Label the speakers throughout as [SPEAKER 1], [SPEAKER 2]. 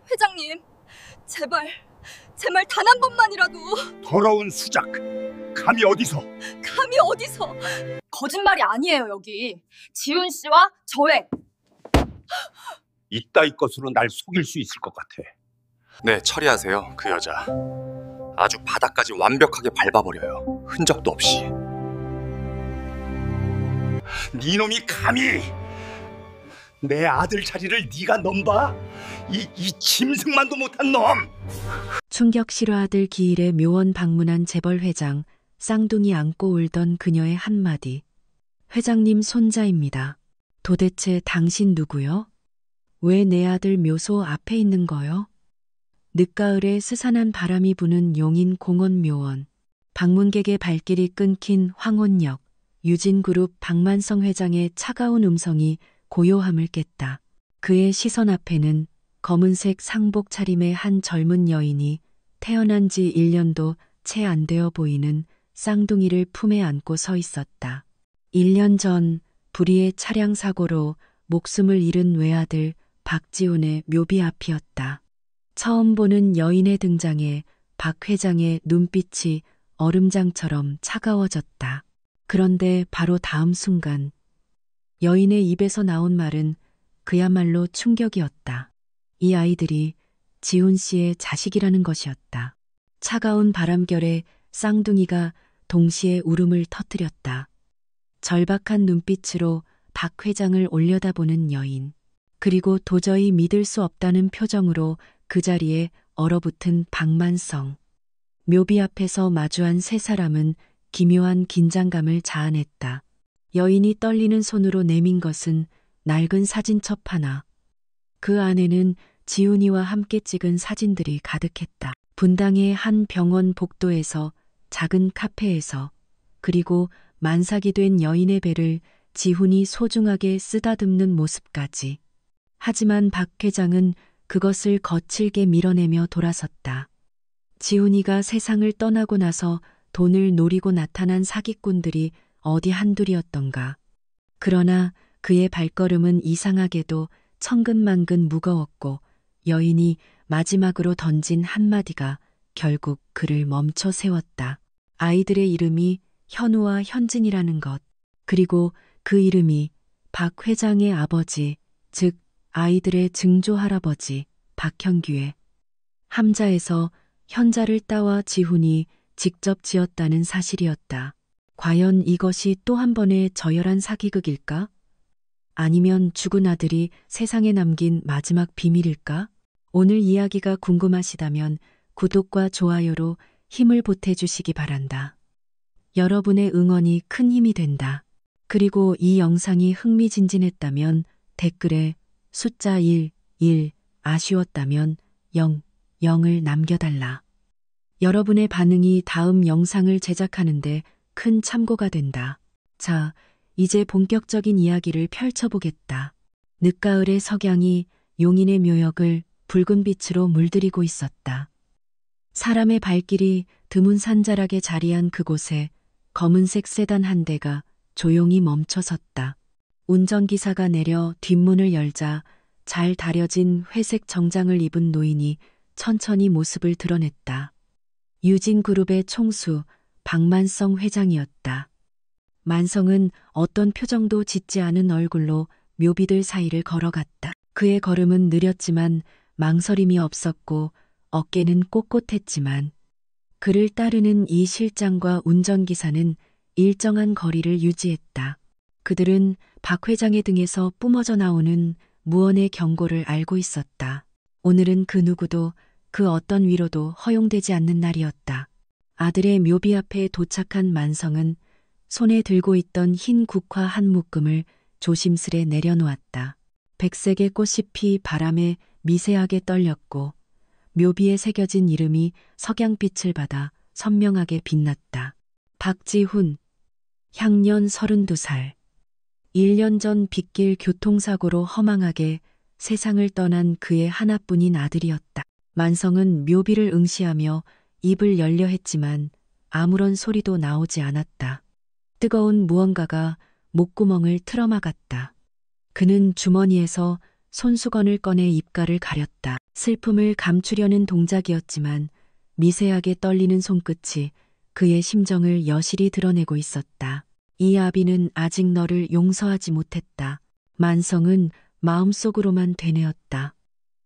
[SPEAKER 1] 회장님, 제발, 제 말 단 한 번만이라도.
[SPEAKER 2] 더러운 수작! 감히 어디서?
[SPEAKER 1] 감히 어디서? 거짓말이 아니에요, 여기. 지훈 씨와 저의.
[SPEAKER 2] 이따위 것으로 날 속일 수 있을 것 같아.
[SPEAKER 3] 네, 처리하세요. 그 여자 아주 바닥까지 완벽하게 밟아버려요. 흔적도 없이.
[SPEAKER 2] 네놈이 감히 내 아들 자리를 네가 넘봐? 이 짐승만도 못한 놈!
[SPEAKER 4] 충격 실화아들 기일에 묘원 방문한 재벌 회장, 쌍둥이 안고 울던 그녀의 한마디. 회장님 손자입니다. 도대체 당신 누구요? 왜 내 아들 묘소 앞에 있는 거요? 늦가을에 스산한 바람이 부는 용인 공원묘원. 방문객의 발길이 끊긴 황혼역. 유진그룹 박만성 회장의 차가운 음성이 고요함을 깼다. 그의 시선 앞에는 검은색 상복 차림의 한 젊은 여인이 태어난 지 1년도 채 안 되어 보이는 쌍둥이를 품에 안고 서 있었다. 1년 전 불의의 차량 사고로 목숨을 잃은 외아들 박지훈의 묘비 앞이었다. 처음 보는 여인의 등장에 박 회장의 눈빛이 얼음장처럼 차가워졌다. 그런데 바로 다음 순간 여인의 입에서 나온 말은 그야말로 충격이었다. 이 아이들이 지훈 씨의 자식이라는 것이었다. 차가운 바람결에 쌍둥이가 동시에 울음을 터뜨렸다. 절박한 눈빛으로 박 회장을 올려다보는 여인. 그리고 도저히 믿을 수 없다는 표정으로 그 자리에 얼어붙은 박만성. 묘비 앞에서 마주한 세 사람은 기묘한 긴장감을 자아냈다. 여인이 떨리는 손으로 내민 것은 낡은 사진첩 하나. 그 안에는 지훈이와 함께 찍은 사진들이 가득했다. 분당의 한 병원 복도에서, 작은 카페에서, 그리고 만삭이 된 여인의 배를 지훈이 소중하게 쓰다듬는 모습까지. 하지만 박 회장은 그것을 거칠게 밀어내며 돌아섰다. 지훈이가 세상을 떠나고 나서 돈을 노리고 나타난 사기꾼들이 어디 한둘이었던가. 그러나 그의 발걸음은 이상하게도 천근만근 무거웠고 여인이 마지막으로 던진 한마디가 결국 그를 멈춰 세웠다. 아이들의 이름이 현우와 현진이라는 것. 그리고 그 이름이 박 회장의 아버지, 즉 아이들의 증조 할아버지 박형규의 함자에서 현자를 따와 지훈이 직접 지었다는 사실이었다. 과연 이것이 또 한 번의 저열한 사기극일까? 아니면 죽은 아들이 세상에 남긴 마지막 비밀일까? 오늘 이야기가 궁금하시다면 구독과 좋아요로 힘을 보태주시기 바란다. 여러분의 응원이 큰 힘이 된다. 그리고 이 영상이 흥미진진했다면 댓글에 숫자 1, 아쉬웠다면 0을 남겨달라. 여러분의 반응이 다음 영상을 제작하는데 큰 참고가 된다. 자, 이제 본격적인 이야기를 펼쳐보겠다. 늦가을의 석양이 용인의 묘역을 붉은 빛으로 물들이고 있었다. 사람의 발길이 드문 산자락에 자리한 그곳에 검은색 세단 한 대가 조용히 멈춰 섰다. 운전기사가 내려 뒷문을 열자 잘 다려진 회색 정장을 입은 노인이 천천히 모습을 드러냈다. 유진그룹의 총수 박만성 회장이었다. 만성은 어떤 표정도 짓지 않은 얼굴로 묘비들 사이를 걸어갔다. 그의 걸음은 느렸지만 망설임이 없었고 어깨는 꼿꼿했지만 그를 따르는 이 실장과 운전기사는 일정한 거리를 유지했다. 그들은 박 회장의 등에서 뿜어져 나오는 무언의 경고를 알고 있었다. 오늘은 그 누구도 그 어떤 위로도 허용되지 않는 날이었다. 아들의 묘비 앞에 도착한 만성은 손에 들고 있던 흰 국화 한 묶음을 조심스레 내려놓았다. 백색의 꽃잎이 바람에 미세하게 떨렸고 묘비에 새겨진 이름이 석양빛을 받아 선명하게 빛났다. 박지훈, 향년 32살. 1년 전 빗길 교통사고로 허망하게 세상을 떠난 그의 하나뿐인 아들이었다. 만성은 묘비를 응시하며 입을 열려 했지만 아무런 소리도 나오지 않았다. 뜨거운 무언가가 목구멍을 틀어막았다. 그는 주머니에서 손수건을 꺼내 입가를 가렸다. 슬픔을 감추려는 동작이었지만 미세하게 떨리는 손끝이 그의 심정을 여실히 드러내고 있었다. 이 아비는 아직 너를 용서하지 못했다. 만성은 마음속으로만 되뇌었다.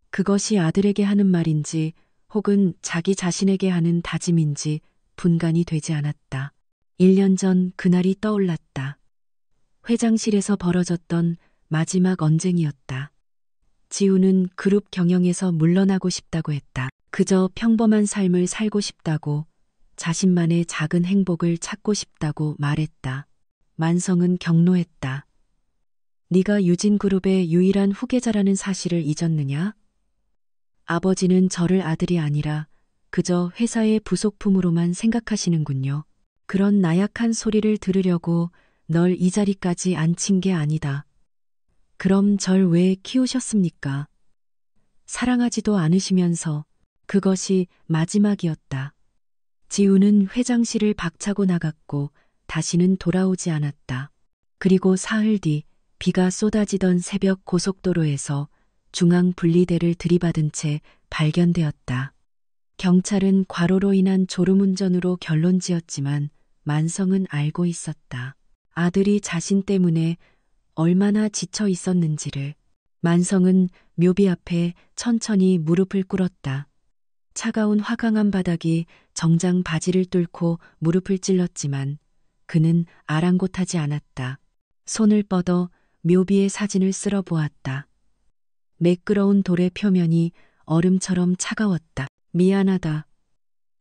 [SPEAKER 4] 그것이 아들에게 하는 말인지 혹은 자기 자신에게 하는 다짐인지 분간이 되지 않았다. 1년 전 그날이 떠올랐다. 회장실에서 벌어졌던 마지막 언쟁이었다. 지우는 그룹 경영에서 물러나고 싶다고 했다. 그저 평범한 삶을 살고 싶다고, 자신만의 작은 행복을 찾고 싶다고 말했다. 만성은 경로했다. 네가 유진그룹의 유일한 후계자라는 사실을 잊었느냐? 아버지는 저를 아들이 아니라 그저 회사의 부속품으로만 생각하시는군요. 그런 나약한 소리를 들으려고 널 이 자리까지 앉힌 게 아니다. 그럼 절 왜 키우셨습니까? 사랑하지도 않으시면서. 그것이 마지막이었다. 지우는 회장실을 박차고 나갔고 다시는 돌아오지 않았다. 그리고 사흘 뒤 비가 쏟아지던 새벽 고속도로에서 중앙 분리대를 들이받은 채 발견되었다. 경찰은 과로로 인한 졸음운전으로 결론지었지만 만성은 알고 있었다. 아들이 자신 때문에 얼마나 지쳐 있었는지를. 만성은 묘비 앞에 천천히 무릎을 꿇었다. 차가운 화강암 바닥이 정장 바지를 뚫고 무릎을 찔렀지만 그는 아랑곳하지 않았다. 손을 뻗어 묘비의 사진을 쓸어 보았다. 매끄러운 돌의 표면이 얼음처럼 차가웠다. 미안하다.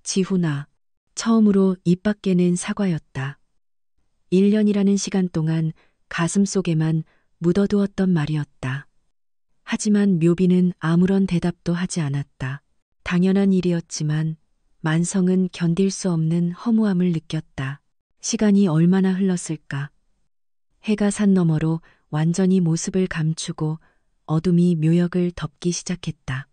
[SPEAKER 4] 지훈아. 처음으로 입 밖에 낸 사과였다. 1년이라는 시간 동안 가슴 속에만 묻어두었던 말이었다. 하지만 묘비는 아무런 대답도 하지 않았다. 당연한 일이었지만 만성은 견딜 수 없는 허무함을 느꼈다. 시간이 얼마나 흘렀을까. 해가 산 너머로 완전히 모습을 감추고 어둠이 묘역을 덮기 시작했다.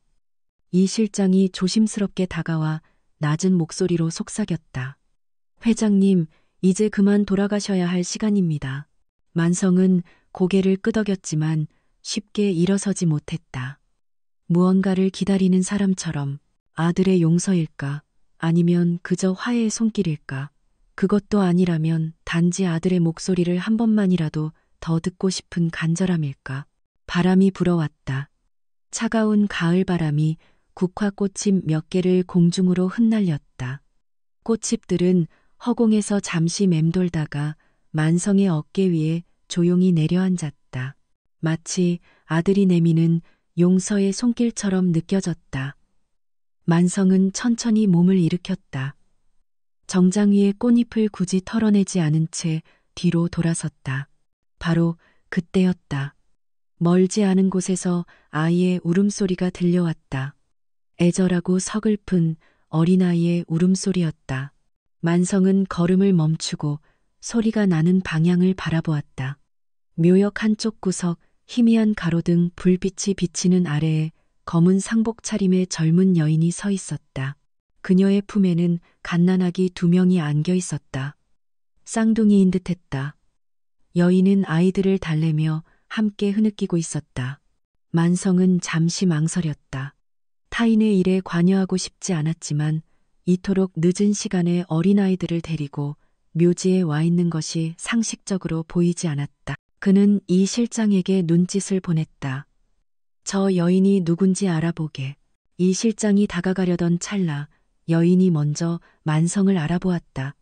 [SPEAKER 4] 이 실장이 조심스럽게 다가와 낮은 목소리로 속삭였다. 회장님, 이제 그만 돌아가셔야 할 시간입니다. 만성은 고개를 끄덕였지만 쉽게 일어서지 못했다. 무언가를 기다리는 사람처럼. 아들의 용서일까? 아니면 그저 화해의 손길일까? 그것도 아니라면 단지 아들의 목소리를 한 번만이라도 더 듣고 싶은 간절함일까? 바람이 불어왔다. 차가운 가을 바람이 국화꽃잎 몇 개를 공중으로 흩날렸다. 꽃잎들은 허공에서 잠시 맴돌다가 만성의 어깨 위에 조용히 내려앉았다. 마치 아들이 내미는 용서의 손길처럼 느껴졌다. 만성은 천천히 몸을 일으켰다. 정장 위의 꽃잎을 굳이 털어내지 않은 채 뒤로 돌아섰다. 바로 그때였다. 멀지 않은 곳에서 아이의 울음소리가 들려왔다. 애절하고 서글픈 어린아이의 울음소리였다. 만성은 걸음을 멈추고 소리가 나는 방향을 바라보았다. 묘역 한쪽 구석 희미한 가로등 불빛이 비치는 아래에 검은 상복 차림의 젊은 여인이 서 있었다. 그녀의 품에는 갓난아기 2명이 안겨 있었다. 쌍둥이인 듯했다. 여인은 아이들을 달래며 함께 흐느끼고 있었다. 만성은 잠시 망설였다. 타인의 일에 관여하고 싶지 않았지만 이토록 늦은 시간에 어린아이들을 데리고 묘지에 와 있는 것이 상식적으로 보이지 않았다. 그는 이 실장에게 눈짓을 보냈다. 저 여인이 누군지 알아보게. 이 실장이 다가가려던 찰나 여인이 먼저 만성을 알아보았다.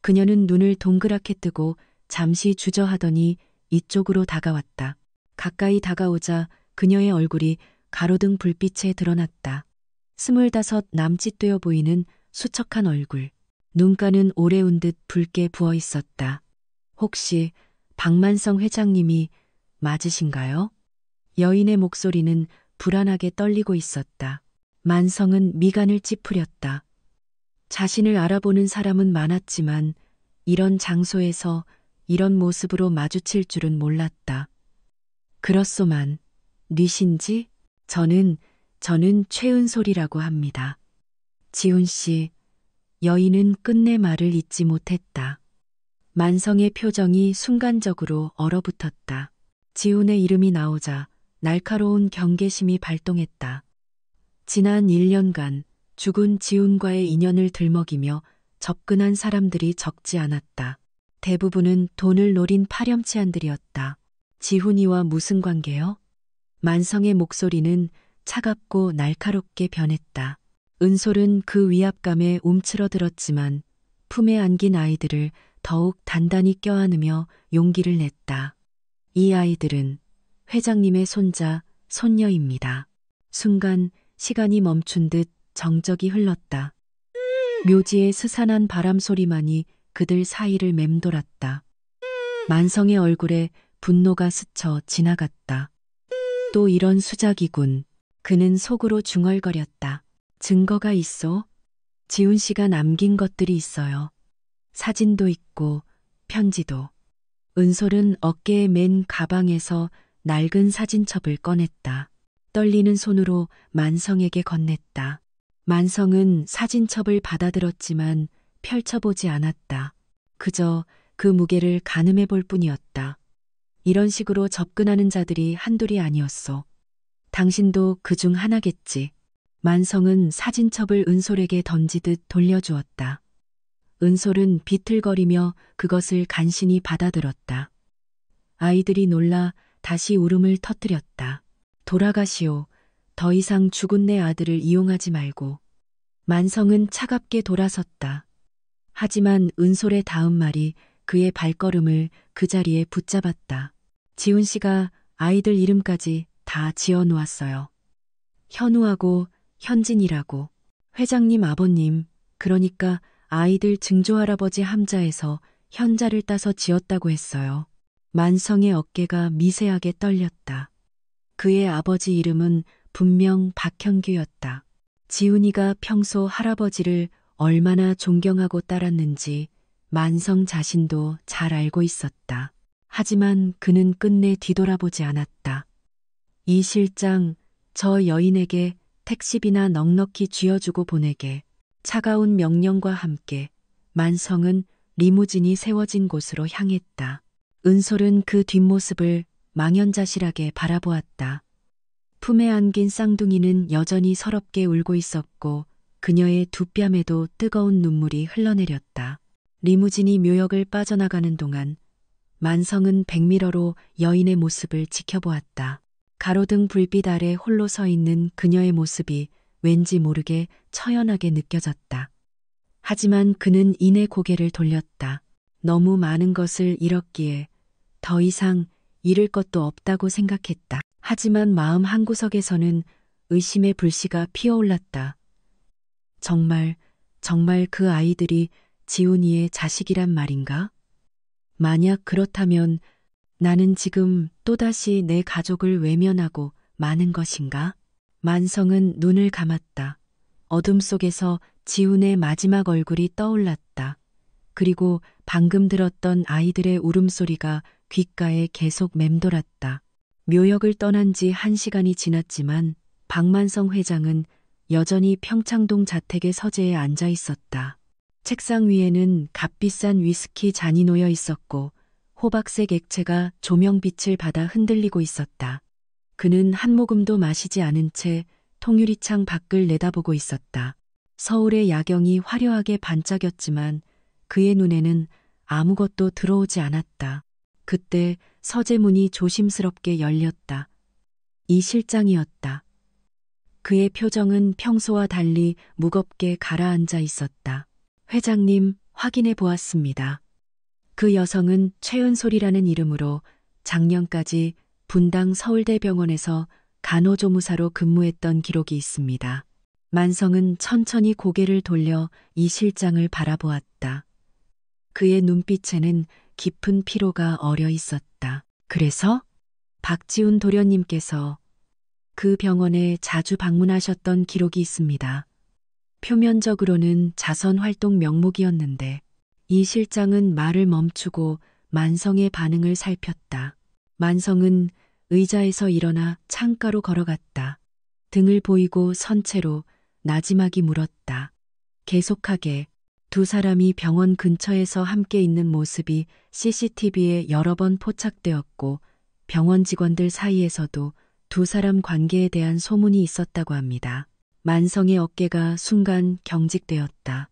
[SPEAKER 4] 그녀는 눈을 동그랗게 뜨고 잠시 주저하더니 이쪽으로 다가왔다. 가까이 다가오자 그녀의 얼굴이 가로등 불빛에 드러났다. 25 남짓되어 보이는 수척한 얼굴. 눈가는 오래 운 듯 붉게 부어 있었다. 혹시 박만성 회장님이 맞으신가요? 여인의 목소리는 불안하게 떨리고 있었다. 만성은 미간을 찌푸렸다. 자신을 알아보는 사람은 많았지만 이런 장소에서 이런 모습으로 마주칠 줄은 몰랐다. 그렇소만, 뉘신지? 저는 최은솔이라고 합니다. 지훈 씨, 여인은 끝내 말을 잇지 못했다. 만성의 표정이 순간적으로 얼어붙었다. 지훈의 이름이 나오자 날카로운 경계심이 발동했다. 지난 1년간 죽은 지훈과의 인연을 들먹이며 접근한 사람들이 적지 않았다. 대부분은 돈을 노린 파렴치한들이었다. 지훈이와 무슨 관계요? 만성의 목소리는 차갑고 날카롭게 변했다. 은솔은 그 위압감에 움츠러들었지만 품에 안긴 아이들을 더욱 단단히 껴안으며 용기를 냈다. 이 아이들은 회장님의 손자, 손녀입니다. 순간 시간이 멈춘 듯 정적이 흘렀다. 묘지의 스산한 바람 소리만이 그들 사이를 맴돌았다. 만성의 얼굴에 분노가 스쳐 지나갔다. 또 이런 수작이군. 그는 속으로 중얼거렸다. 증거가 있어? 지훈 씨가 남긴 것들이 있어요. 사진도 있고 편지도. 은솔은 어깨에 맨 가방에서 낡은 사진첩을 꺼냈다. 떨리는 손으로 만성에게 건넸다. 만성은 사진첩을 받아들었지만 펼쳐보지 않았다. 그저 그 무게를 가늠해 볼 뿐이었다. 이런 식으로 접근하는 자들이 한둘이 아니었소. 당신도 그중 하나겠지. 만성은 사진첩을 은솔에게 던지듯 돌려주었다. 은솔은 비틀거리며 그것을 간신히 받아들었다. 아이들이 놀라 다시 울음을 터뜨렸다. 돌아가시오. 더 이상 죽은 내 아들을 이용하지 말고. 만성은 차갑게 돌아섰다. 하지만 은솔의 다음 말이 그의 발걸음을 그 자리에 붙잡았다. 지훈 씨가 아이들 이름까지 다 지어놓았어요. 현우하고 현진이라고. 회장님 아버님, 그러니까 아이들 증조할아버지 함자에서 현자를 따서 지었다고 했어요. 만성의 어깨가 미세하게 떨렸다. 그의 아버지 이름은 분명 박현규였다. 지훈이가 평소 할아버지를 얼마나 존경하고 따랐는지 만성 자신도 잘 알고 있었다. 하지만 그는 끝내 뒤돌아보지 않았다. 이 실장, 저 여인에게 택시비나 넉넉히 쥐어주고 보내게. 차가운 명령과 함께 만성은 리무진이 세워진 곳으로 향했다. 은솔은 그 뒷모습을 망연자실하게 바라보았다. 품에 안긴 쌍둥이는 여전히 서럽게 울고 있었고 그녀의 두 뺨에도 뜨거운 눈물이 흘러내렸다. 리무진이 묘역을 빠져나가는 동안 만성은 백미러로 여인의 모습을 지켜보았다. 가로등 불빛 아래 홀로 서 있는 그녀의 모습이 왠지 모르게 처연하게 느껴졌다. 하지만 그는 이내 고개를 돌렸다. 너무 많은 것을 잃었기에 더 이상 잃을 것도 없다고 생각했다. 하지만 마음 한구석에서는 의심의 불씨가 피어올랐다. 정말 그 아이들이 지훈이의 자식이란 말인가? 만약 그렇다면 나는 지금 또다시 내 가족을 외면하고 마는 것인가? 만성은 눈을 감았다. 어둠 속에서 지훈의 마지막 얼굴이 떠올랐다. 그리고 방금 들었던 아이들의 울음소리가 귓가에 계속 맴돌았다. 묘역을 떠난 지 1시간이 지났지만 박만성 회장은 여전히 평창동 자택의 서재에 앉아 있었다. 책상 위에는 값비싼 위스키 잔이 놓여 있었고 호박색 액체가 조명빛을 받아 흔들리고 있었다. 그는 한 모금도 마시지 않은 채 통유리창 밖을 내다보고 있었다. 서울의 야경이 화려하게 반짝였지만 그의 눈에는 아무것도 들어오지 않았다. 그때 서재 문이 조심스럽게 열렸다. 이 실장이었다. 그의 표정은 평소와 달리 무겁게 가라앉아 있었다. 회장님, 확인해 보았습니다. 그 여성은 최은솔이라는 이름으로 작년까지 분당 서울대병원에서 간호조무사로 근무했던 기록이 있습니다. 만성은 천천히 고개를 돌려 이 실장을 바라보았다. 그의 눈빛에는 깊은 피로가 어려 있었다. 그래서 박지훈 도련님께서 그 병원에 자주 방문하셨던 기록이 있습니다. 표면적으로는 자선활동 명목이었는데 이 실장은 말을 멈추고 만성의 반응을 살폈다. 만성은 의자에서 일어나 창가로 걸어갔다. 등을 보이고 선 채로 나지막이 물었다. 계속하게 두 사람이 병원 근처에서 함께 있는 모습이 CCTV에 여러 번 포착되었고 병원 직원들 사이에서도 두 사람 관계에 대한 소문이 있었다고 합니다. 만성의 어깨가 순간 경직되었다.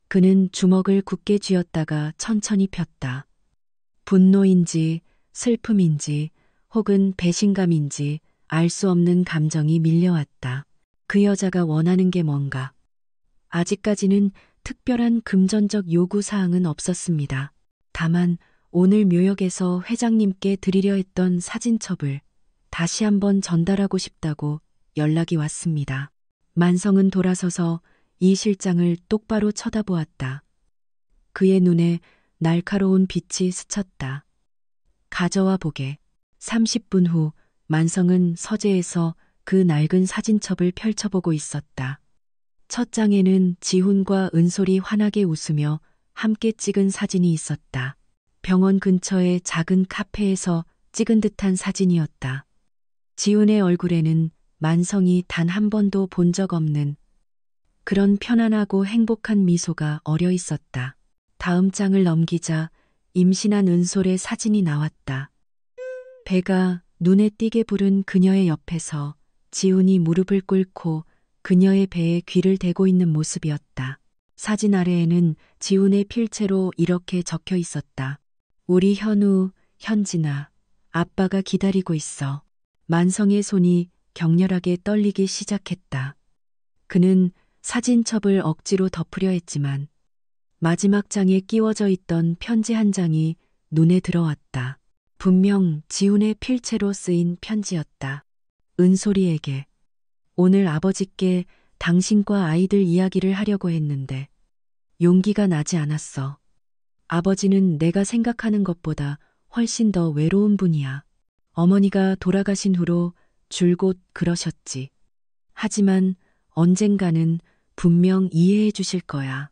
[SPEAKER 4] 그는 주먹을 굳게 쥐었다가 천천히 폈다. 분노인지 슬픔인지 혹은 배신감인지 알 수 없는 감정이 밀려왔다. 그 여자가 원하는 게 뭔가. 아직까지는 특별한 금전적 요구사항은 없었습니다. 다만 오늘 묘역에서 회장님께 드리려 했던 사진첩을 다시 한번 전달하고 싶다고 연락이 왔습니다. 만성은 돌아서서 이 실장을 똑바로 쳐다보았다. 그의 눈에 날카로운 빛이 스쳤다. 가져와 보게. 30분 후 만성은 서재에서 그 낡은 사진첩을 펼쳐보고 있었다. 첫 장에는 지훈과 은솔이 환하게 웃으며 함께 찍은 사진이 있었다. 병원 근처의 작은 카페에서 찍은 듯한 사진이었다. 지훈의 얼굴에는 만성이 단 한 번도 본 적 없는 그런 편안하고 행복한 미소가 어려 있었다. 다음 장을 넘기자 임신한 은솔의 사진이 나왔다. 배가 눈에 띄게 부른 그녀의 옆에서 지훈이 무릎을 꿇고 그녀의 배에 귀를 대고 있는 모습이었다. 사진 아래에는 지훈의 필체로 이렇게 적혀 있었다. 우리 현우, 현진아, 아빠가 기다리고 있어. 만성의 손이 격렬하게 떨리기 시작했다. 그는 사진첩을 억지로 덮으려 했지만 마지막 장에 끼워져 있던 편지 한 장이 눈에 들어왔다. 분명 지훈의 필체로 쓰인 편지였다. 은솔이에게. 오늘 아버지께 당신과 아이들 이야기를 하려고 했는데 용기가 나지 않았어. 아버지는 내가 생각하는 것보다 훨씬 더 외로운 분이야. 어머니가 돌아가신 후로 줄곧 그러셨지. 하지만 언젠가는 분명 이해해 주실 거야.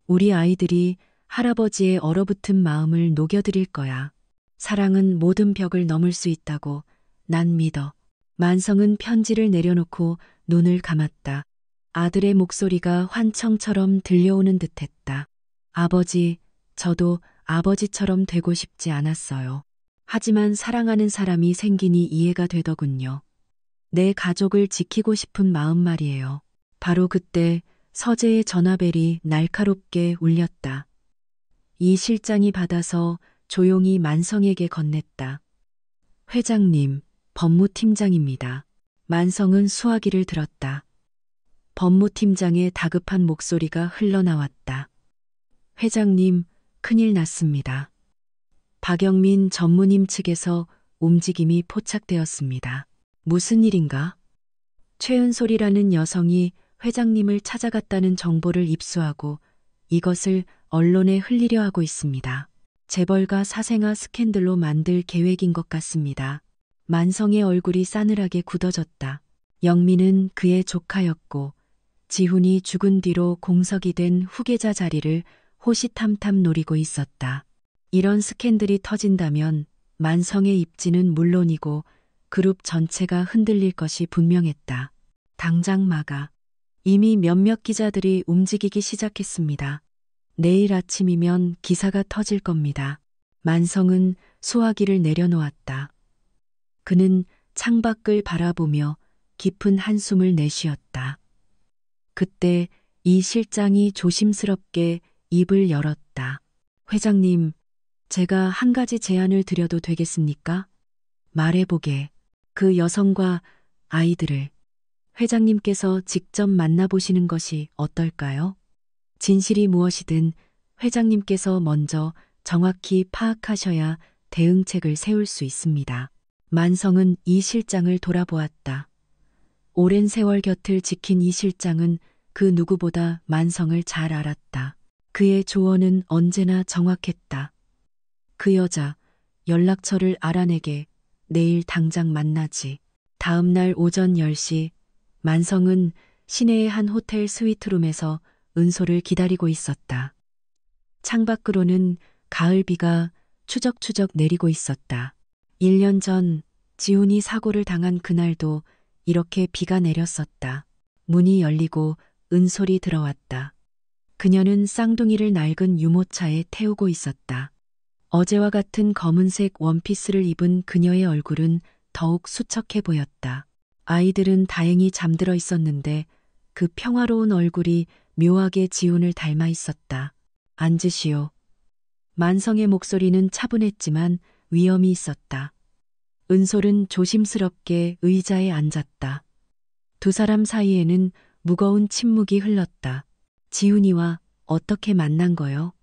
[SPEAKER 4] 우리 아이들이 할아버지의 얼어붙은 마음을 녹여드릴 거야. 사랑은 모든 벽을 넘을 수 있다고 난 믿어. 만성은 편지를 내려놓고 눈을 감았다. 아들의 목소리가 환청처럼 들려오는 듯했다. 아버지, 저도 아버지처럼 되고 싶지 않았어요. 하지만 사랑하는 사람이 생기니 이해가 되더군요. 내 가족을 지키고 싶은 마음 말이에요. 바로 그때 서재의 전화벨이 날카롭게 울렸다. 이 실장이 받아서 조용히 만성에게 건넸다. 회장님, 법무팀장입니다. 만성은 수화기를 들었다. 법무팀장의 다급한 목소리가 흘러나왔다. 회장님, 큰일 났습니다. 박영민 전무님 측에서 움직임이 포착되었습니다. 무슨 일인가? 최은솔이라는 여성이 회장님을 찾아갔다는 정보를 입수하고 이것을 언론에 흘리려 하고 있습니다. 재벌가 사생아 스캔들로 만들 계획인 것 같습니다. 만성의 얼굴이 싸늘하게 굳어졌다. 영민은 그의 조카였고 지훈이 죽은 뒤로 공석이 된 후계자 자리를 호시탐탐 노리고 있었다. 이런 스캔들이 터진다면 만성의 입지는 물론이고 그룹 전체가 흔들릴 것이 분명했다. 당장 막아. 이미 몇몇 기자들이 움직이기 시작했습니다. 내일 아침이면 기사가 터질 겁니다. 만성은 수화기를 내려놓았다. 그는 창밖을 바라보며 깊은 한숨을 내쉬었다. 그때 이 실장이 조심스럽게 입을 열었다. 회장님, 제가 한 가지 제안을 드려도 되겠습니까? 말해보게. 그 여성과 아이들을 회장님께서 직접 만나보시는 것이 어떨까요? 진실이 무엇이든 회장님께서 먼저 정확히 파악하셔야 대응책을 세울 수 있습니다. 만성은 이 실장을 돌아보았다. 오랜 세월 곁을 지킨 이 실장은 그 누구보다 만성을 잘 알았다. 그의 조언은 언제나 정확했다. 그 여자, 연락처를 알아내게 내일 당장 만나지. 다음 날 오전 10시 만성은 시내의 한 호텔 스위트룸에서 은솔을 기다리고 있었다. 창밖으로는 가을비가 추적추적 내리고 있었다. 1년 전 지훈이 사고를 당한 그날도 이렇게 비가 내렸었다. 문이 열리고 은솔이 들어왔다. 그녀는 쌍둥이를 낡은 유모차에 태우고 있었다. 어제와 같은 검은색 원피스를 입은 그녀의 얼굴은 더욱 수척해 보였다. 아이들은 다행히 잠들어 있었는데 그 평화로운 얼굴이 묘하게 지훈을 닮아 있었다. 앉으시오. 만성의 목소리는 차분했지만 위엄이 있었다. 은솔은 조심스럽게 의자에 앉았다. 두 사람 사이에는 무거운 침묵이 흘렀다. 지훈이와 어떻게 만난 거요?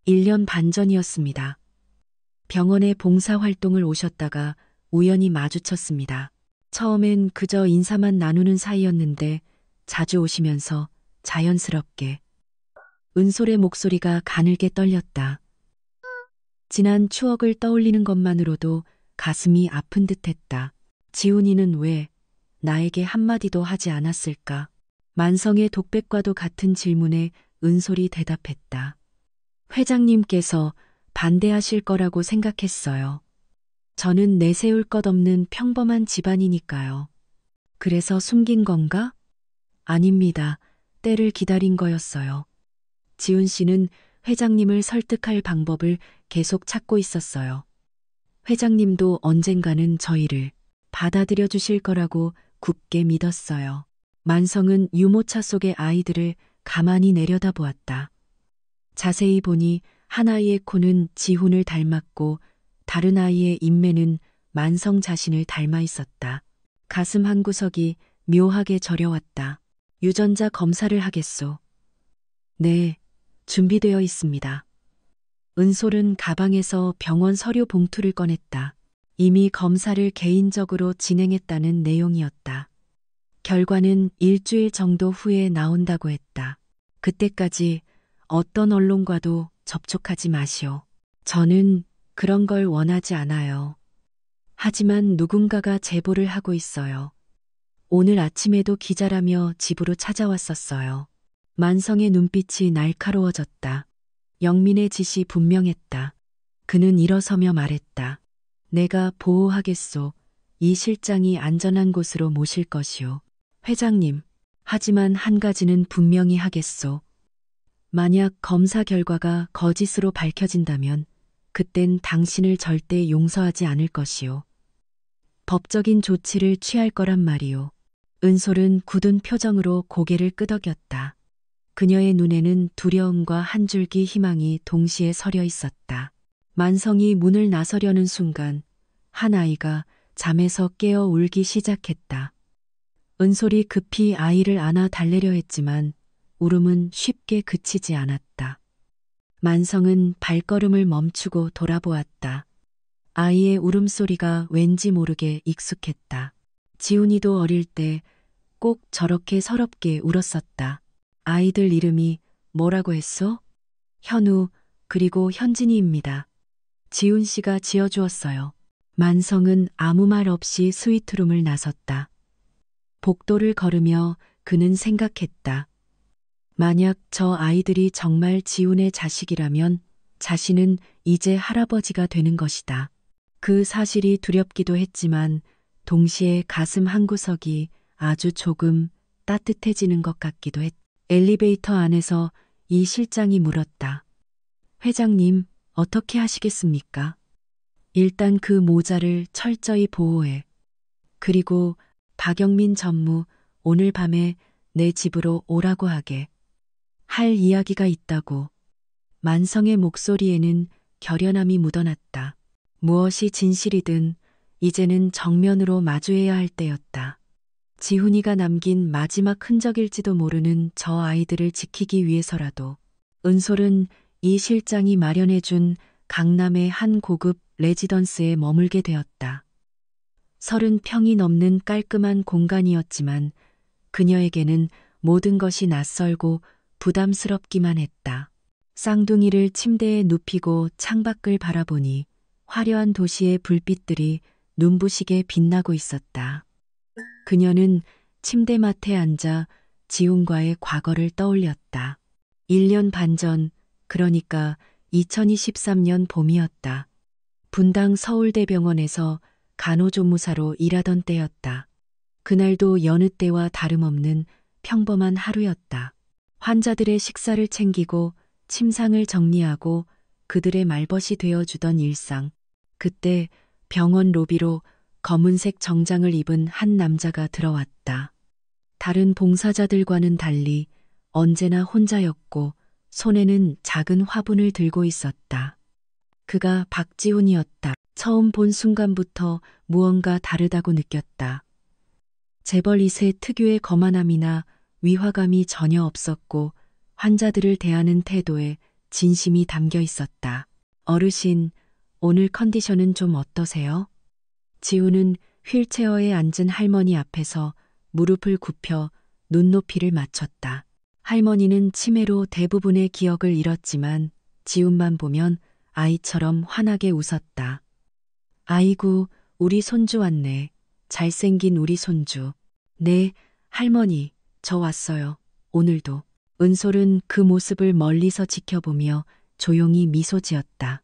[SPEAKER 4] 1년 반 전이었습니다. 병원에 봉사활동을 오셨다가 우연히 마주쳤습니다. 처음엔 그저 인사만 나누는 사이였는데 자주 오시면서 자연스럽게. 은솔의 목소리가 가늘게 떨렸다. 지난 추억을 떠올리는 것만으로도 가슴이 아픈 듯했다. 지훈이는 왜 나에게 한마디도 하지 않았을까? 만성의 독백과도 같은 질문에 은솔이 대답했다. 회장님께서 반대하실 거라고 생각했어요. 저는 내세울 것 없는 평범한 집안이니까요. 그래서 숨긴 건가? 아닙니다. 때를 기다린 거였어요. 지훈 씨는 회장님을 설득할 방법을 계속 찾고 있었어요. 회장님도 언젠가는 저희를 받아들여 주실 거라고 굳게 믿었어요. 만성은 유모차 속의 아이들을 가만히 내려다보았다. 자세히 보니 한 아이의 코는 지훈을 닮았고 다른 아이의 인매는 만성 자신을 닮아 있었다. 가슴 한구석이 묘하게 저려왔다. 유전자 검사를 하겠소. 네, 준비되어 있습니다. 은솔은 가방에서 병원 서류 봉투를 꺼냈다. 이미 검사를 개인적으로 진행했다는 내용이었다. 결과는 일주일 정도 후에 나온다고 했다. 그때까지 어떤 언론과도 접촉하지 마시오. 저는 그런 걸 원하지 않아요. 하지만 누군가가 제보를 하고 있어요. 오늘 아침에도 기자라며 집으로 찾아왔었어요. 만성의 눈빛이 날카로워졌다. 영민의 짓이 분명했다. 그는 일어서며 말했다. 내가 보호하겠소. 이 실장이 안전한 곳으로 모실 것이오. 회장님, 하지만 한 가지는 분명히 하겠소. 만약 검사 결과가 거짓으로 밝혀진다면 그땐 당신을 절대 용서하지 않을 것이오. 법적인 조치를 취할 거란 말이오. 은솔은 굳은 표정으로 고개를 끄덕였다. 그녀의 눈에는 두려움과 한 줄기 희망이 동시에 서려 있었다. 만성이 문을 나서려는 순간 한 아이가 잠에서 깨어 울기 시작했다. 은솔이 급히 아이를 안아 달래려 했지만 울음은 쉽게 그치지 않았다. 만성은 발걸음을 멈추고 돌아보았다. 아이의 울음소리가 왠지 모르게 익숙했다. 지훈이도 어릴 때 꼭 저렇게 서럽게 울었었다. 아이들 이름이 뭐라고 했소? 현우, 그리고 현진이입니다. 지훈 씨가 지어주었어요. 만성은 아무 말 없이 스위트룸을 나섰다. 복도를 걸으며 그는 생각했다. 만약 저 아이들이 정말 지훈의 자식이라면 자신은 이제 할아버지가 되는 것이다. 그 사실이 두렵기도 했지만 동시에 가슴 한구석이 아주 조금 따뜻해지는 것 같기도 했다. 엘리베이터 안에서 이 실장이 물었다. 회장님, 어떻게 하시겠습니까? 일단 그 모자를 철저히 보호해. 그리고 박영민 전무, 오늘 밤에 내 집으로 오라고 하게. 할 이야기가 있다고. 만성의 목소리에는 결연함이 묻어났다. 무엇이 진실이든 이제는 정면으로 마주해야 할 때였다. 지훈이가 남긴 마지막 흔적일지도 모르는 저 아이들을 지키기 위해서라도 은솔은 이 실장이 마련해준 강남의 한 고급 레지던스에 머물게 되었다. 30평이 넘는 깔끔한 공간이었지만 그녀에게는 모든 것이 낯설고 부담스럽기만 했다. 쌍둥이를 침대에 눕히고 창밖을 바라보니 화려한 도시의 불빛들이 눈부시게 빛나고 있었다. 그녀는 침대맡에 앉아 지훈과의 과거를 떠올렸다. 1년 반 전, 그러니까 2023년 봄이었다. 분당 서울대병원에서 간호조무사로 일하던 때였다. 그날도 여느 때와 다름없는 평범한 하루였다. 환자들의 식사를 챙기고 침상을 정리하고 그들의 말벗이 되어주던 일상. 그때 병원 로비로 검은색 정장을 입은 한 남자가 들어왔다. 다른 봉사자들과는 달리 언제나 혼자였고 손에는 작은 화분을 들고 있었다. 그가 박지훈이었다. 처음 본 순간부터 무언가 다르다고 느꼈다. 재벌 2세 특유의 거만함이나 위화감이 전혀 없었고 환자들을 대하는 태도에 진심이 담겨 있었다. 어르신, 오늘 컨디션은 좀 어떠세요? 지훈은 휠체어에 앉은 할머니 앞에서 무릎을 굽혀 눈높이를 맞췄다. 할머니는 치매로 대부분의 기억을 잃었지만 지훈만 보면 아이처럼 환하게 웃었다. 아이고, 우리 손주 왔네. 잘생긴 우리 손주. 네, 할머니, 저 왔어요. 오늘도. 은솔은 그 모습을 멀리서 지켜보며 조용히 미소 지었다.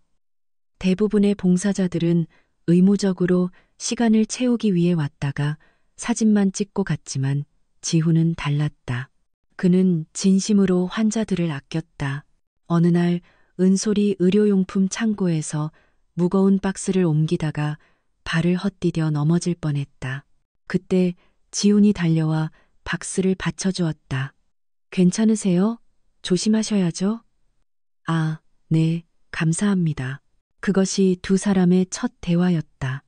[SPEAKER 4] 대부분의 봉사자들은 의무적으로 시간을 채우기 위해 왔다가 사진만 찍고 갔지만 지훈은 달랐다. 그는 진심으로 환자들을 아꼈다. 어느 날 은솔이 의료용품 창고에서 무거운 박스를 옮기다가 발을 헛디뎌 넘어질 뻔했다. 그때 지훈이 달려와 박스를 받쳐주었다. 괜찮으세요? 조심하셔야죠. 아, 네, 감사합니다. 그것이 두 사람의 첫 대화였다.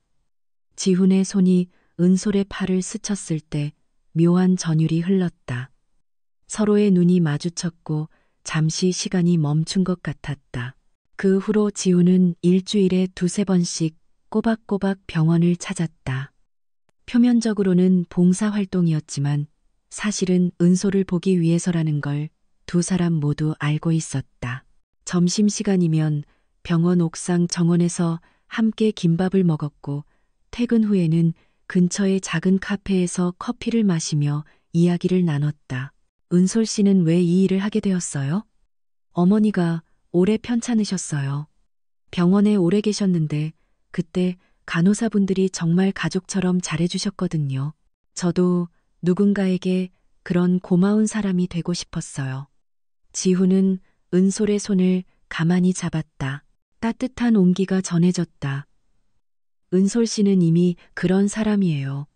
[SPEAKER 4] 지훈의 손이 은솔의 팔을 스쳤을 때 묘한 전율이 흘렀다. 서로의 눈이 마주쳤고 잠시 시간이 멈춘 것 같았다. 그 후로 지훈은 일주일에 2~3번씩 꼬박꼬박 병원을 찾았다. 표면적으로는 봉사활동이었지만 사실은 은솔을 보기 위해서라는 걸 두 사람 모두 알고 있었다. 점심시간이면 병원 옥상 정원에서 함께 김밥을 먹었고 퇴근 후에는 근처의 작은 카페에서 커피를 마시며 이야기를 나눴다. 은솔 씨는 왜 이 일을 하게 되었어요? 어머니가 오래 편찮으셨어요. 병원에 오래 계셨는데 그때 간호사분들이 정말 가족처럼 잘해주셨거든요. 저도 누군가에게 그런 고마운 사람이 되고 싶었어요. 지훈은 은솔의 손을 가만히 잡았다. 따뜻한 온기가 전해졌다. 은솔 씨는 이미 그런 사람이에요.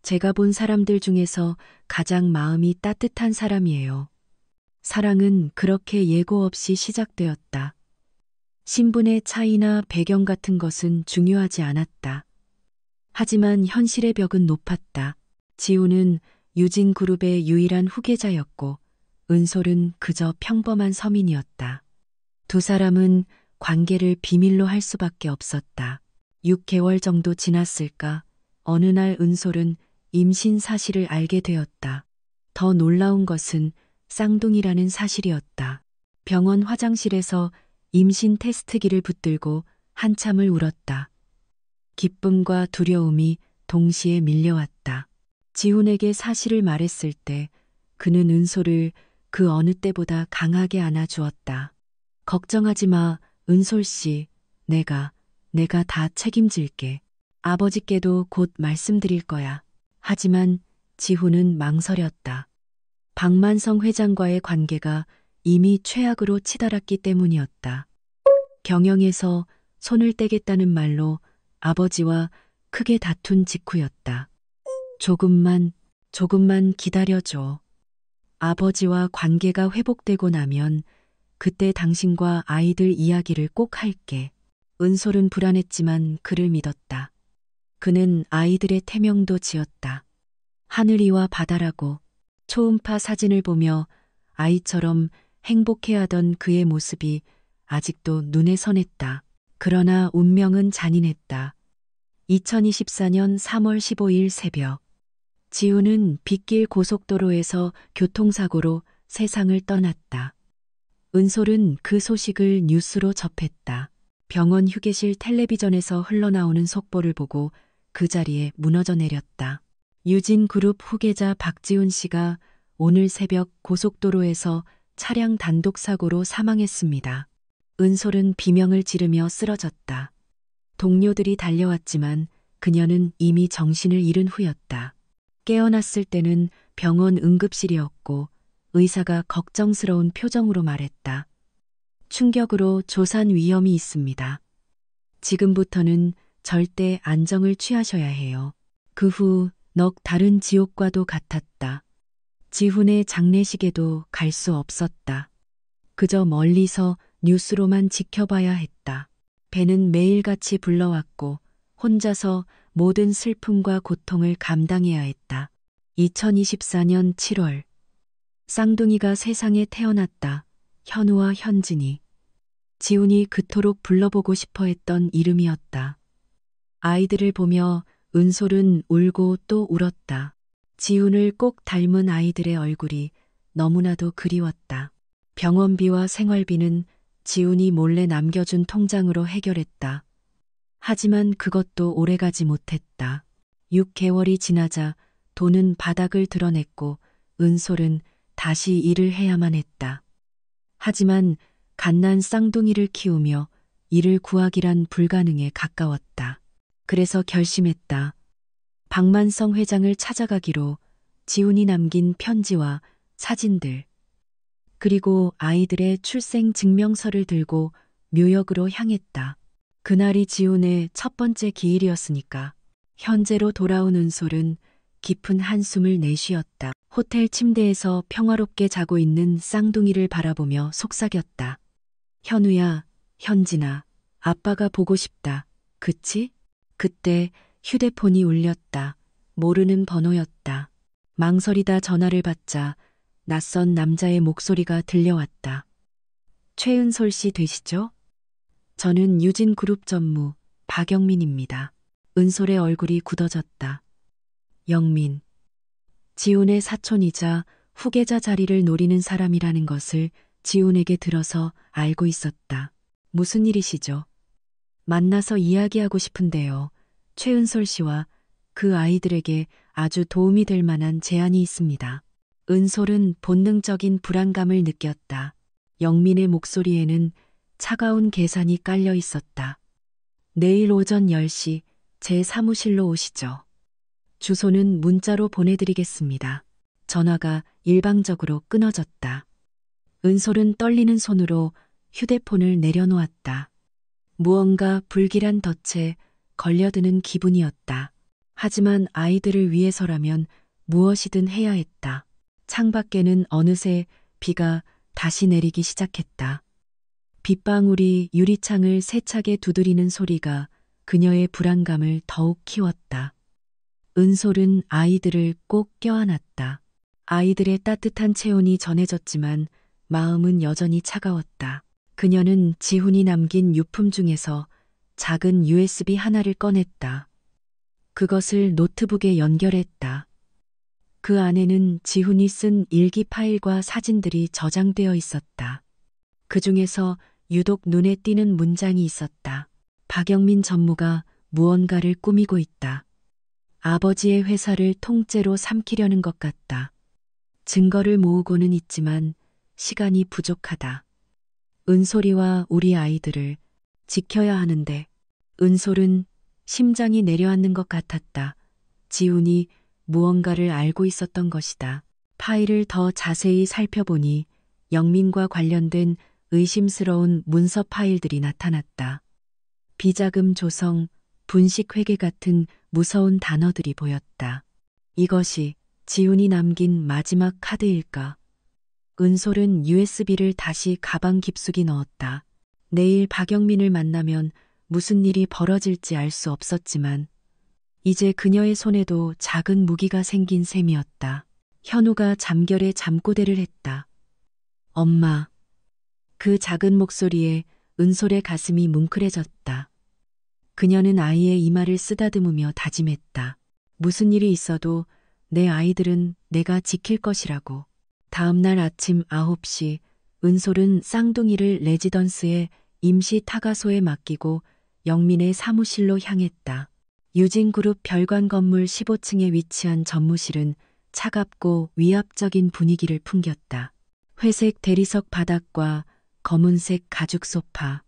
[SPEAKER 4] 제가 본 사람들 중에서 가장 마음이 따뜻한 사람이에요. 사랑은 그렇게 예고 없이 시작되었다. 신분의 차이나 배경 같은 것은 중요하지 않았다. 하지만 현실의 벽은 높았다. 지훈은 유진그룹의 유일한 후계자였고 은솔은 그저 평범한 서민이었다. 두 사람은 관계를 비밀로 할 수밖에 없었다. 6개월 정도 지났을까 어느 날 은솔은 임신 사실을 알게 되었다. 더 놀라운 것은 쌍둥이라는 사실이었다. 병원 화장실에서 임신 테스트기를 붙들고 한참을 울었다. 기쁨과 두려움이 동시에 밀려왔다. 지훈에게 사실을 말했을 때 그는 은솔을 그 어느 때보다 강하게 안아주었다. 걱정하지 마, 은솔 씨. 내가 다 책임질게. 아버지께도 곧 말씀드릴 거야. 하지만 지훈은 망설였다. 박만성 회장과의 관계가 이미 최악으로 치달았기 때문이었다. 경영에서 손을 떼겠다는 말로 아버지와 크게 다툰 직후였다. 조금만 기다려줘. 아버지와 관계가 회복되고 나면 그때 당신과 아이들 이야기를 꼭 할게. 은솔은 불안했지만 그를 믿었다. 그는 아이들의 태명도 지었다. 하늘이와 바다라고. 초음파 사진을 보며 아이처럼 행복해하던 그의 모습이 아직도 눈에 선했다. 그러나 운명은 잔인했다. 2024년 3월 15일 새벽. 지훈은 빗길 고속도로에서 교통사고로 세상을 떠났다. 은솔은 그 소식을 뉴스로 접했다. 병원 휴게실 텔레비전에서 흘러나오는 속보를 보고 그 자리에 무너져 내렸다. 유진그룹 후계자 박지훈 씨가 오늘 새벽 고속도로에서 차량 단독사고로 사망했습니다. 은솔은 비명을 지르며 쓰러졌다. 동료들이 달려왔지만 그녀는 이미 정신을 잃은 후였다. 깨어났을 때는 병원 응급실이었고 의사가 걱정스러운 표정으로 말했다. 충격으로 조산 위험이 있습니다. 지금부터는 절대 안정을 취하셔야 해요. 그 후 넋 다른 지옥과도 같았다. 지훈의 장례식에도 갈 수 없었다. 그저 멀리서 뉴스로만 지켜봐야 했다. 배는 매일같이 불러왔고 혼자서 모든 슬픔과 고통을 감당해야 했다. 2024년 7월 쌍둥이가 세상에 태어났다. 현우와 현진이. 지훈이 그토록 불러보고 싶어 했던 이름이었다. 아이들을 보며 은솔은 울고 또 울었다. 지훈을 꼭 닮은 아이들의 얼굴이 너무나도 그리웠다. 병원비와 생활비는 지훈이 몰래 남겨준 통장으로 해결했다. 하지만 그것도 오래가지 못했다. 6개월이 지나자 돈은 바닥을 드러냈고 은솔은 다시 일을 해야만 했다. 하지만 갓난 쌍둥이를 키우며 일을 구하기란 불가능에 가까웠다. 그래서 결심했다. 박만성 회장을 찾아가기로. 지훈이 남긴 편지와 사진들, 그리고 아이들의 출생 증명서를 들고 묘역으로 향했다. 그날이 지훈의 첫 번째 기일이었으니까. 현재로 돌아온 은솔은 깊은 한숨을 내쉬었다. 호텔 침대에서 평화롭게 자고 있는 쌍둥이를 바라보며 속삭였다. 현우야, 현진아, 아빠가 보고 싶다. 그치? 그때 휴대폰이 울렸다. 모르는 번호였다. 망설이다 전화를 받자 낯선 남자의 목소리가 들려왔다. 최은솔 씨 되시죠? 저는 유진그룹 전무 박영민입니다. 은솔의 얼굴이 굳어졌다. 영민. 지훈의 사촌이자 후계자 자리를 노리는 사람이라는 것을 지훈에게 들어서 알고 있었다. 무슨 일이시죠? 만나서 이야기하고 싶은데요. 최은솔 씨와 그 아이들에게 아주 도움이 될 만한 제안이 있습니다. 은솔은 본능적인 불안감을 느꼈다. 영민의 목소리에는 차가운 계산이 깔려 있었다. 내일 오전 10시 제 사무실로 오시죠. 주소는 문자로 보내드리겠습니다. 전화가 일방적으로 끊어졌다. 은솔은 떨리는 손으로 휴대폰을 내려놓았다. 무언가 불길한 덫에 걸려드는 기분이었다. 하지만 아이들을 위해서라면 무엇이든 해야 했다. 창밖에는 어느새 비가 다시 내리기 시작했다. 빗방울이 유리창을 세차게 두드리는 소리가 그녀의 불안감을 더욱 키웠다. 은솔은 아이들을 꼭 껴안았다. 아이들의 따뜻한 체온이 전해졌지만 마음은 여전히 차가웠다. 그녀는 지훈이 남긴 유품 중에서 작은 USB 하나를 꺼냈다. 그것을 노트북에 연결했다. 그 안에는 지훈이 쓴 일기 파일과 사진들이 저장되어 있었다. 그 중에서 유독 눈에 띄는 문장이 있었다. 박영민 전무가 무언가를 꾸미고 있다. 아버지의 회사를 통째로 삼키려는 것 같다. 증거를 모으고는 있지만 시간이 부족하다. 은솔이와 우리 아이들을 지켜야 하는데. 은솔은 심장이 내려앉는 것 같았다. 지훈이 무언가를 알고 있었던 것이다. 파일을 더 자세히 살펴보니 영민과 관련된 의심스러운 문서 파일들이 나타났다. 비자금 조성, 분식회계 같은 무서운 단어들이 보였다. 이것이 지훈이 남긴 마지막 카드일까? 은솔은 USB를 다시 가방 깊숙이 넣었다. 내일 박영민을 만나면 무슨 일이 벌어질지 알 수 없었지만 이제 그녀의 손에도 작은 무기가 생긴 셈이었다. 현우가 잠결에 잠꼬대를 했다. 엄마. 그 작은 목소리에 은솔의 가슴이 뭉클해졌다. 그녀는 아이의 이마를 쓰다듬으며 다짐했다. 무슨 일이 있어도 내 아이들은 내가 지킬 것이라고. 다음 날 아침 9시 은솔은 쌍둥이를 레지던스의 임시 타가소에 맡기고 영민의 사무실로 향했다. 유진그룹 별관 건물 15층에 위치한 전무실은 차갑고 위압적인 분위기를 풍겼다. 회색 대리석 바닥과 검은색 가죽 소파,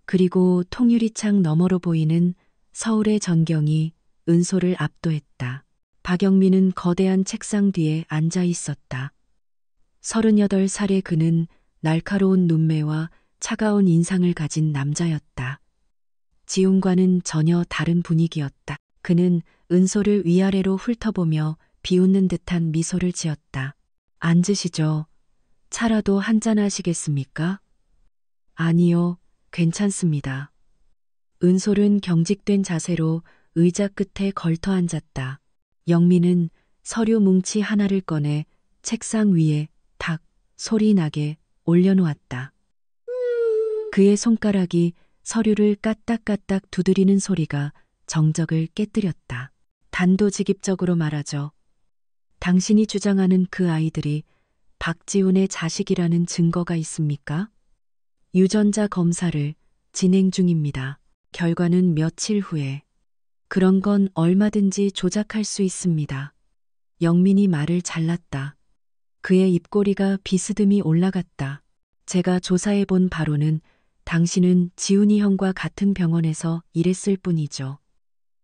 [SPEAKER 4] 그리고 통유리창 너머로 보이는 서울의 전경이 은솔을 압도했다. 박영민은 거대한 책상 뒤에 앉아 있었다. 38살의 그는 날카로운 눈매와 차가운 인상을 가진 남자였다. 지훈과는 전혀 다른 분위기였다. 그는 은솔을 위아래로 훑어보며 비웃는 듯한 미소를 지었다. 앉으시죠. 차라도 한잔 하시겠습니까? 아니요, 괜찮습니다. 은솔은 경직된 자세로 의자 끝에 걸터 앉았다. 영민은 서류 뭉치 하나를 꺼내 책상 위에 탁 소리 나게 올려놓았다. 그의 손가락이 서류를 까딱까딱 두드리는 소리가 정적을 깨뜨렸다. 단도직입적으로 말하죠. 당신이 주장하는 그 아이들이 박지훈의 자식이라는 증거가 있습니까? 유전자 검사를 진행 중입니다. 결과는 며칠 후에. 그런 건 얼마든지 조작할 수 있습니다. 영민이 말을 잘랐다. 그의 입꼬리가 비스듬히 올라갔다. 제가 조사해 본 바로는 당신은 지훈이 형과 같은 병원에서 일했을 뿐이죠.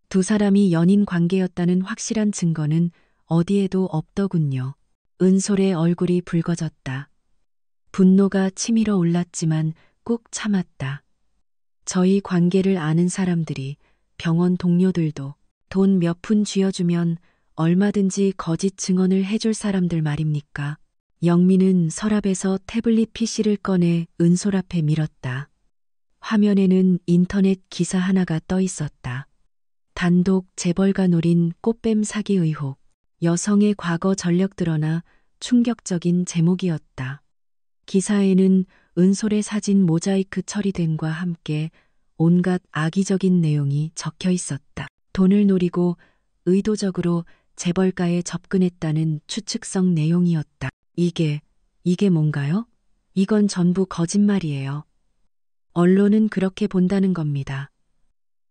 [SPEAKER 4] 두 사람이 연인 관계였다는 확실한 증거는 어디에도 없더군요. 은솔의 얼굴이 붉어졌다. 분노가 치밀어 올랐지만 꾹 참았다. 저희 관계를 아는 사람들이, 병원 동료들도 돈 몇 푼 쥐어주면 얼마든지 거짓 증언을 해줄 사람들 말입니까? 영민은 서랍에서 태블릿 PC를 꺼내 은솔 앞에 밀었다. 화면에는 인터넷 기사 하나가 떠 있었다. 단독 재벌가 노린 꽃뱀 사기 의혹. 여성의 과거 전력 드러나 충격적인 제목이었다. 기사에는 은솔의 사진 모자이크 처리됨과 함께 온갖 악의적인 내용이 적혀 있었다. 돈을 노리고 의도적으로 재벌가에 접근했다는 추측성 내용이었다. 이게 뭔가요? 이건 전부 거짓말이에요. 언론은 그렇게 본다는 겁니다.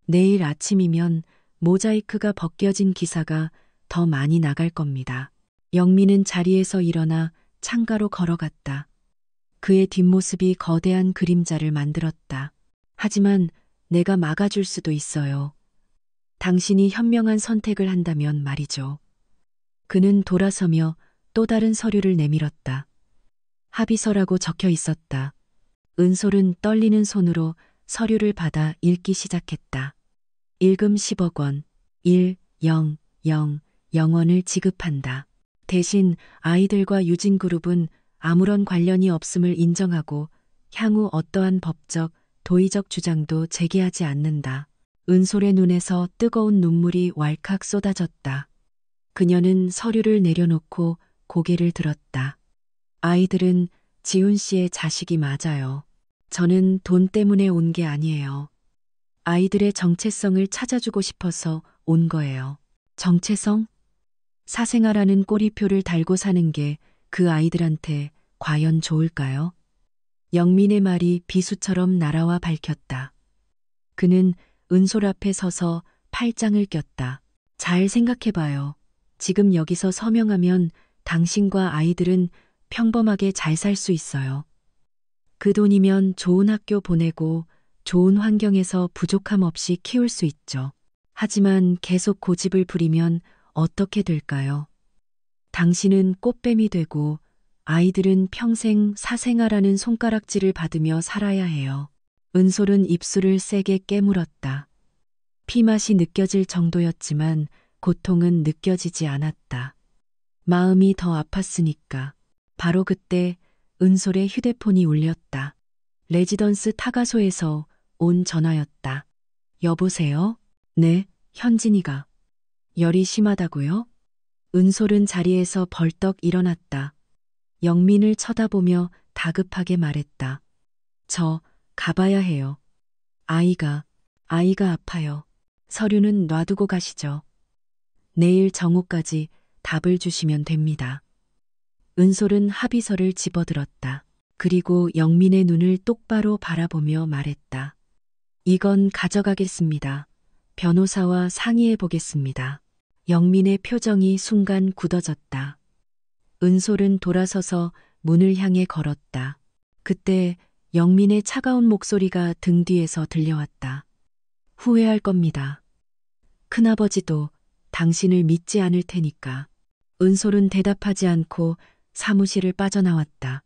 [SPEAKER 4] 내일 아침이면 모자이크가 벗겨진 기사가 더 많이 나갈 겁니다. 영민은 자리에서 일어나 창가로 걸어갔다. 그의 뒷모습이 거대한 그림자를 만들었다. 하지만 내가 막아줄 수도 있어요. 당신이 현명한 선택을 한다면 말이죠. 그는 돌아서며 또 다른 서류를 내밀었다. 합의서라고 적혀 있었다. 은솔은 떨리는 손으로 서류를 받아 읽기 시작했다. 일금 10억 원, 0원을 지급한다. 대신 아이들과 유진그룹은 아무런 관련이 없음을 인정하고 향후 어떠한 법적, 도의적 주장도 제기하지 않는다. 은솔의 눈에서 뜨거운 눈물이 왈칵 쏟아졌다. 그녀는 서류를 내려놓고 고개를 들었다. 아이들은 지훈 씨의 자식이 맞아요. 저는 돈 때문에 온 게 아니에요. 아이들의 정체성을 찾아주고 싶어서 온 거예요. 정체성? 사생아라는 꼬리표를 달고 사는 게 그 아이들한테 과연 좋을까요? 영민의 말이 비수처럼 날아와 밝혔다. 그는 은솔 앞에 서서 팔짱을 꼈다. 잘 생각해봐요. 지금 여기서 서명하면 당신과 아이들은 평범하게 잘 살 수 있어요. 그 돈이면 좋은 학교 보내고 좋은 환경에서 부족함 없이 키울 수 있죠. 하지만 계속 고집을 부리면 어떻게 될까요? 당신은 꽃뱀이 되고 아이들은 평생 사생아라는 손가락질을 받으며 살아야 해요. 은솔은 입술을 세게 깨물었다. 피맛이 느껴질 정도였지만 고통은 느껴지지 않았다. 마음이 더 아팠으니까. 바로 그때 은솔의 휴대폰이 울렸다. 레지던스 타가소에서 온 전화였다. 여보세요? 네, 현진이가. 열이 심하다고요? 은솔은 자리에서 벌떡 일어났다. 영민을 쳐다보며 다급하게 말했다. 저 가봐야 해요. 아이가 아파요. 서류는 놔두고 가시죠. 내일 정오까지 답을 주시면 됩니다. 은솔은 합의서를 집어들었다. 그리고 영민의 눈을 똑바로 바라보며 말했다. 이건 가져가겠습니다. 변호사와 상의해 보겠습니다. 영민의 표정이 순간 굳어졌다. 은솔은 돌아서서 문을 향해 걸었다. 그때 영민의 차가운 목소리가 등 뒤에서 들려왔다. 후회할 겁니다. 큰아버지도 당신을 믿지 않을 테니까. 은솔은 대답하지 않고 사무실을 빠져나왔다.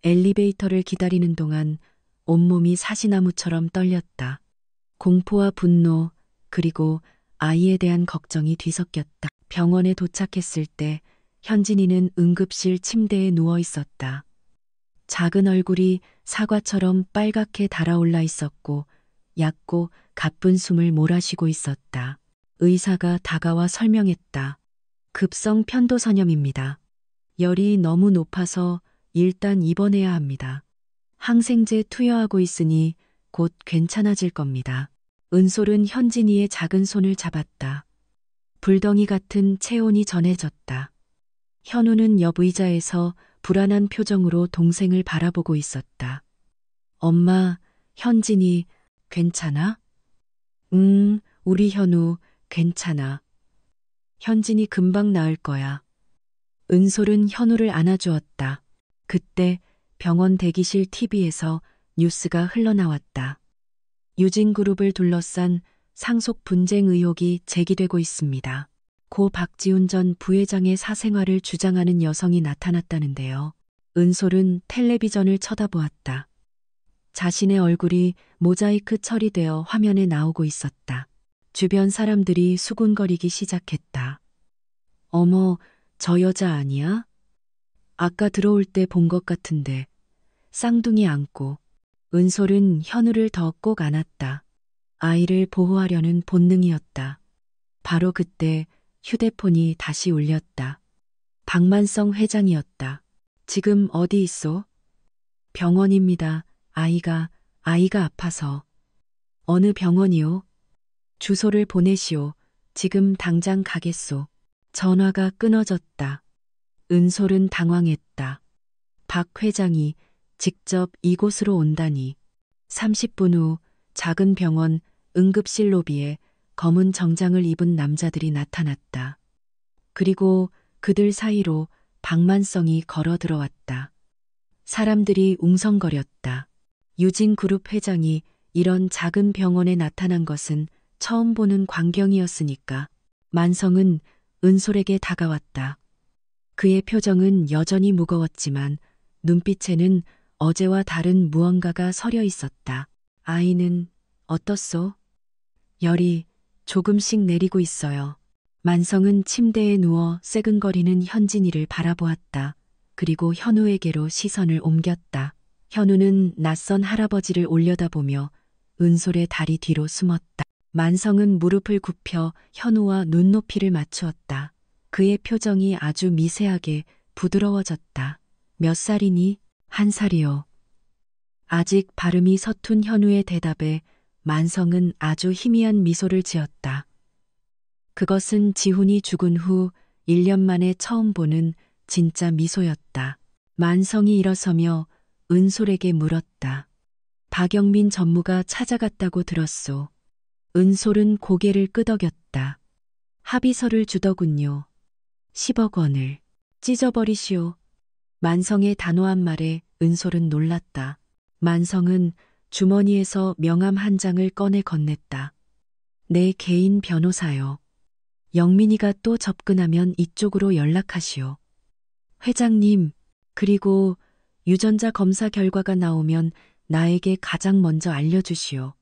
[SPEAKER 4] 엘리베이터를 기다리는 동안 온몸이 사시나무처럼 떨렸다. 공포와 분노, 그리고 아이에 대한 걱정이 뒤섞였다. 병원에 도착했을 때 현진이는 응급실 침대에 누워 있었다. 작은 얼굴이 사과처럼 빨갛게 달아올라 있었고 얕고 가쁜 숨을 몰아쉬고 있었다. 의사가 다가와 설명했다. 급성 편도선염입니다. 열이 너무 높아서 일단 입원해야 합니다. 항생제 투여하고 있으니 곧 괜찮아질 겁니다. 은솔은 현진이의 작은 손을 잡았다. 불덩이 같은 체온이 전해졌다. 현우는 옆 의자에서 불안한 표정으로 동생을 바라보고 있었다. 엄마, 현진이 괜찮아? 우리 현우 괜찮아. 현진이 금방 나을 거야. 은솔은 현우를 안아주었다. 그때 병원 대기실 TV에서 뉴스가 흘러나왔다. 유진그룹을 둘러싼 상속 분쟁 의혹이 제기되고 있습니다. 고 박지훈 전 부회장의 사생활을 주장하는 여성이 나타났다는데요. 은솔은 텔레비전을 쳐다보았다. 자신의 얼굴이 모자이크 처리되어 화면에 나오고 있었다. 주변 사람들이 수군거리기 시작했다. 어머, 저 여자 아니야? 아까 들어올 때 본 것 같은데. 쌍둥이 안고. 은솔은 현우를 더 꼭 안았다. 아이를 보호하려는 본능이었다. 바로 그때 휴대폰이 다시 울렸다. 박만성 회장이었다. 지금 어디 있어? 병원입니다. 아이가 아파서. 어느 병원이요? 주소를 보내시오. 지금 당장 가겠소. 전화가 끊어졌다. 은솔은 당황했다. 박 회장이 직접 이곳으로 온다니. 30분 후 작은 병원 응급실 로비에 검은 정장을 입은 남자들이 나타났다. 그리고 그들 사이로 박만성이 걸어 들어왔다. 사람들이 웅성거렸다. 유진그룹 회장이 이런 작은 병원에 나타난 것은 처음 보는 광경이었으니까. 만성은 은솔에게 다가왔다. 그의 표정은 여전히 무거웠지만 눈빛에는 어제와 다른 무언가가 서려 있었다. 아이는 어떻소? 열이 조금씩 내리고 있어요. 만성은 침대에 누워 새근거리는 현진이를 바라보았다. 그리고 현우에게로 시선을 옮겼다. 현우는 낯선 할아버지를 올려다보며 은솔의 다리 뒤로 숨었다. 만성은 무릎을 굽혀 현우와 눈높이를 맞추었다. 그의 표정이 아주 미세하게 부드러워졌다. 몇 살이니? 1살이요. 아직 발음이 서툰 현우의 대답에 만성은 아주 희미한 미소를 지었다. 그것은 지훈이 죽은 후 1년 만에 처음 보는 진짜 미소였다. 만성이 일어서며 은솔에게 물었다. 박영민 전무가 찾아갔다고 들었소. 은솔은 고개를 끄덕였다. 합의서를 주더군요. 10억 원을. 찢어버리시오. 만성의 단호한 말에 은솔은 놀랐다. 만성은 주머니에서 명함 한 장을 꺼내 건넸다. 내 개인 변호사요. 영민이가 또 접근하면 이쪽으로 연락하시오. 회장님, 그리고 유전자 검사 결과가 나오면 나에게 가장 먼저 알려주시오.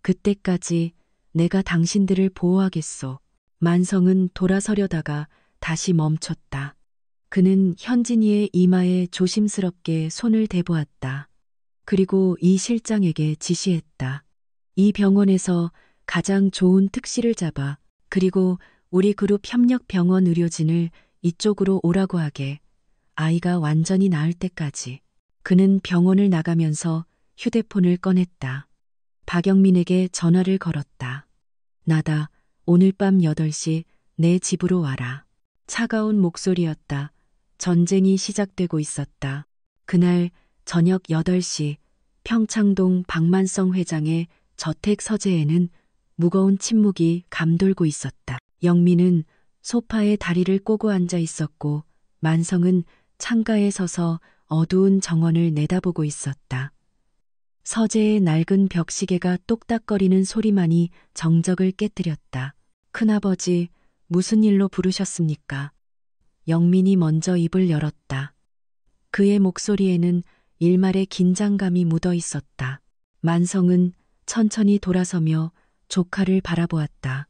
[SPEAKER 4] 그때까지 내가 당신들을 보호하겠소. 만성은 돌아서려다가 다시 멈췄다. 그는 현진이의 이마에 조심스럽게 손을 대보았다. 그리고 이 실장에게 지시했다. 이 병원에서 가장 좋은 특실을 잡아 그리고 우리 그룹 협력 병원 의료진을 이쪽으로 오라고 하게. 아이가 완전히 나을 때까지. 그는 병원을 나가면서 휴대폰을 꺼냈다. 박영민에게 전화를 걸었다. 나다. 오늘 밤 8시 내 집으로 와라. 차가운 목소리였다. 전쟁이 시작되고 있었다. 그날 저녁 8시 평창동 박만성 회장의 저택 서재에는 무거운 침묵이 감돌고 있었다. 영민은 소파에 다리를 꼬고 앉아 있었고 만성은 창가에 서서 어두운 정원을 내다보고 있었다. 서재의 낡은 벽시계가 똑딱거리는 소리만이 정적을 깨뜨렸다. 큰아버지, 무슨 일로 부르셨습니까? 영민이 먼저 입을 열었다. 그의 목소리에는 일말의 긴장감이 묻어 있었다. 만성은 천천히 돌아서며 조카를 바라보았다.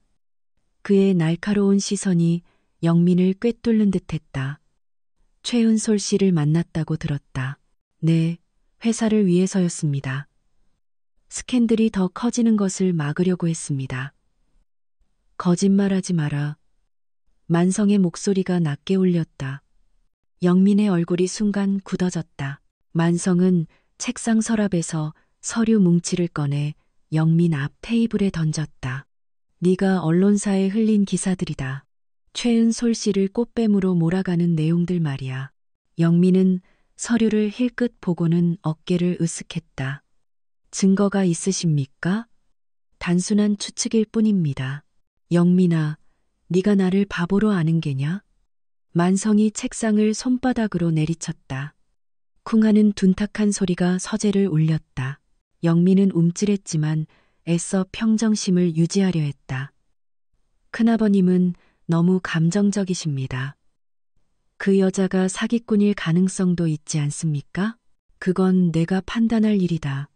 [SPEAKER 4] 그의 날카로운 시선이 영민을 꿰뚫는 듯했다. 최은솔 씨를 만났다고 들었다. 네, 회사를 위해서였습니다. 스캔들이 더 커지는 것을 막으려고 했습니다. 거짓말하지 마라. 만성의 목소리가 낮게 울렸다. 영민의 얼굴이 순간 굳어졌다. 만성은 책상 서랍에서 서류 뭉치를 꺼내 영민 앞 테이블에 던졌다. 네가 언론사에 흘린 기사들이다. 최은솔 씨를 꽃뱀으로 몰아가는 내용들 말이야. 영민은 서류를 힐끗 보고는 어깨를 으쓱했다. 증거가 있으십니까? 단순한 추측일 뿐입니다. 영민아, 네가 나를 바보로 아는 게냐? 만성이 책상을 손바닥으로 내리쳤다. 쿵하는 둔탁한 소리가 서재를 울렸다. 영민은 움찔했지만 애써 평정심을 유지하려 했다. 큰아버님은 너무 감정적이십니다. 그 여자가 사기꾼일 가능성도 있지 않습니까? 그건 내가 판단할 일이다.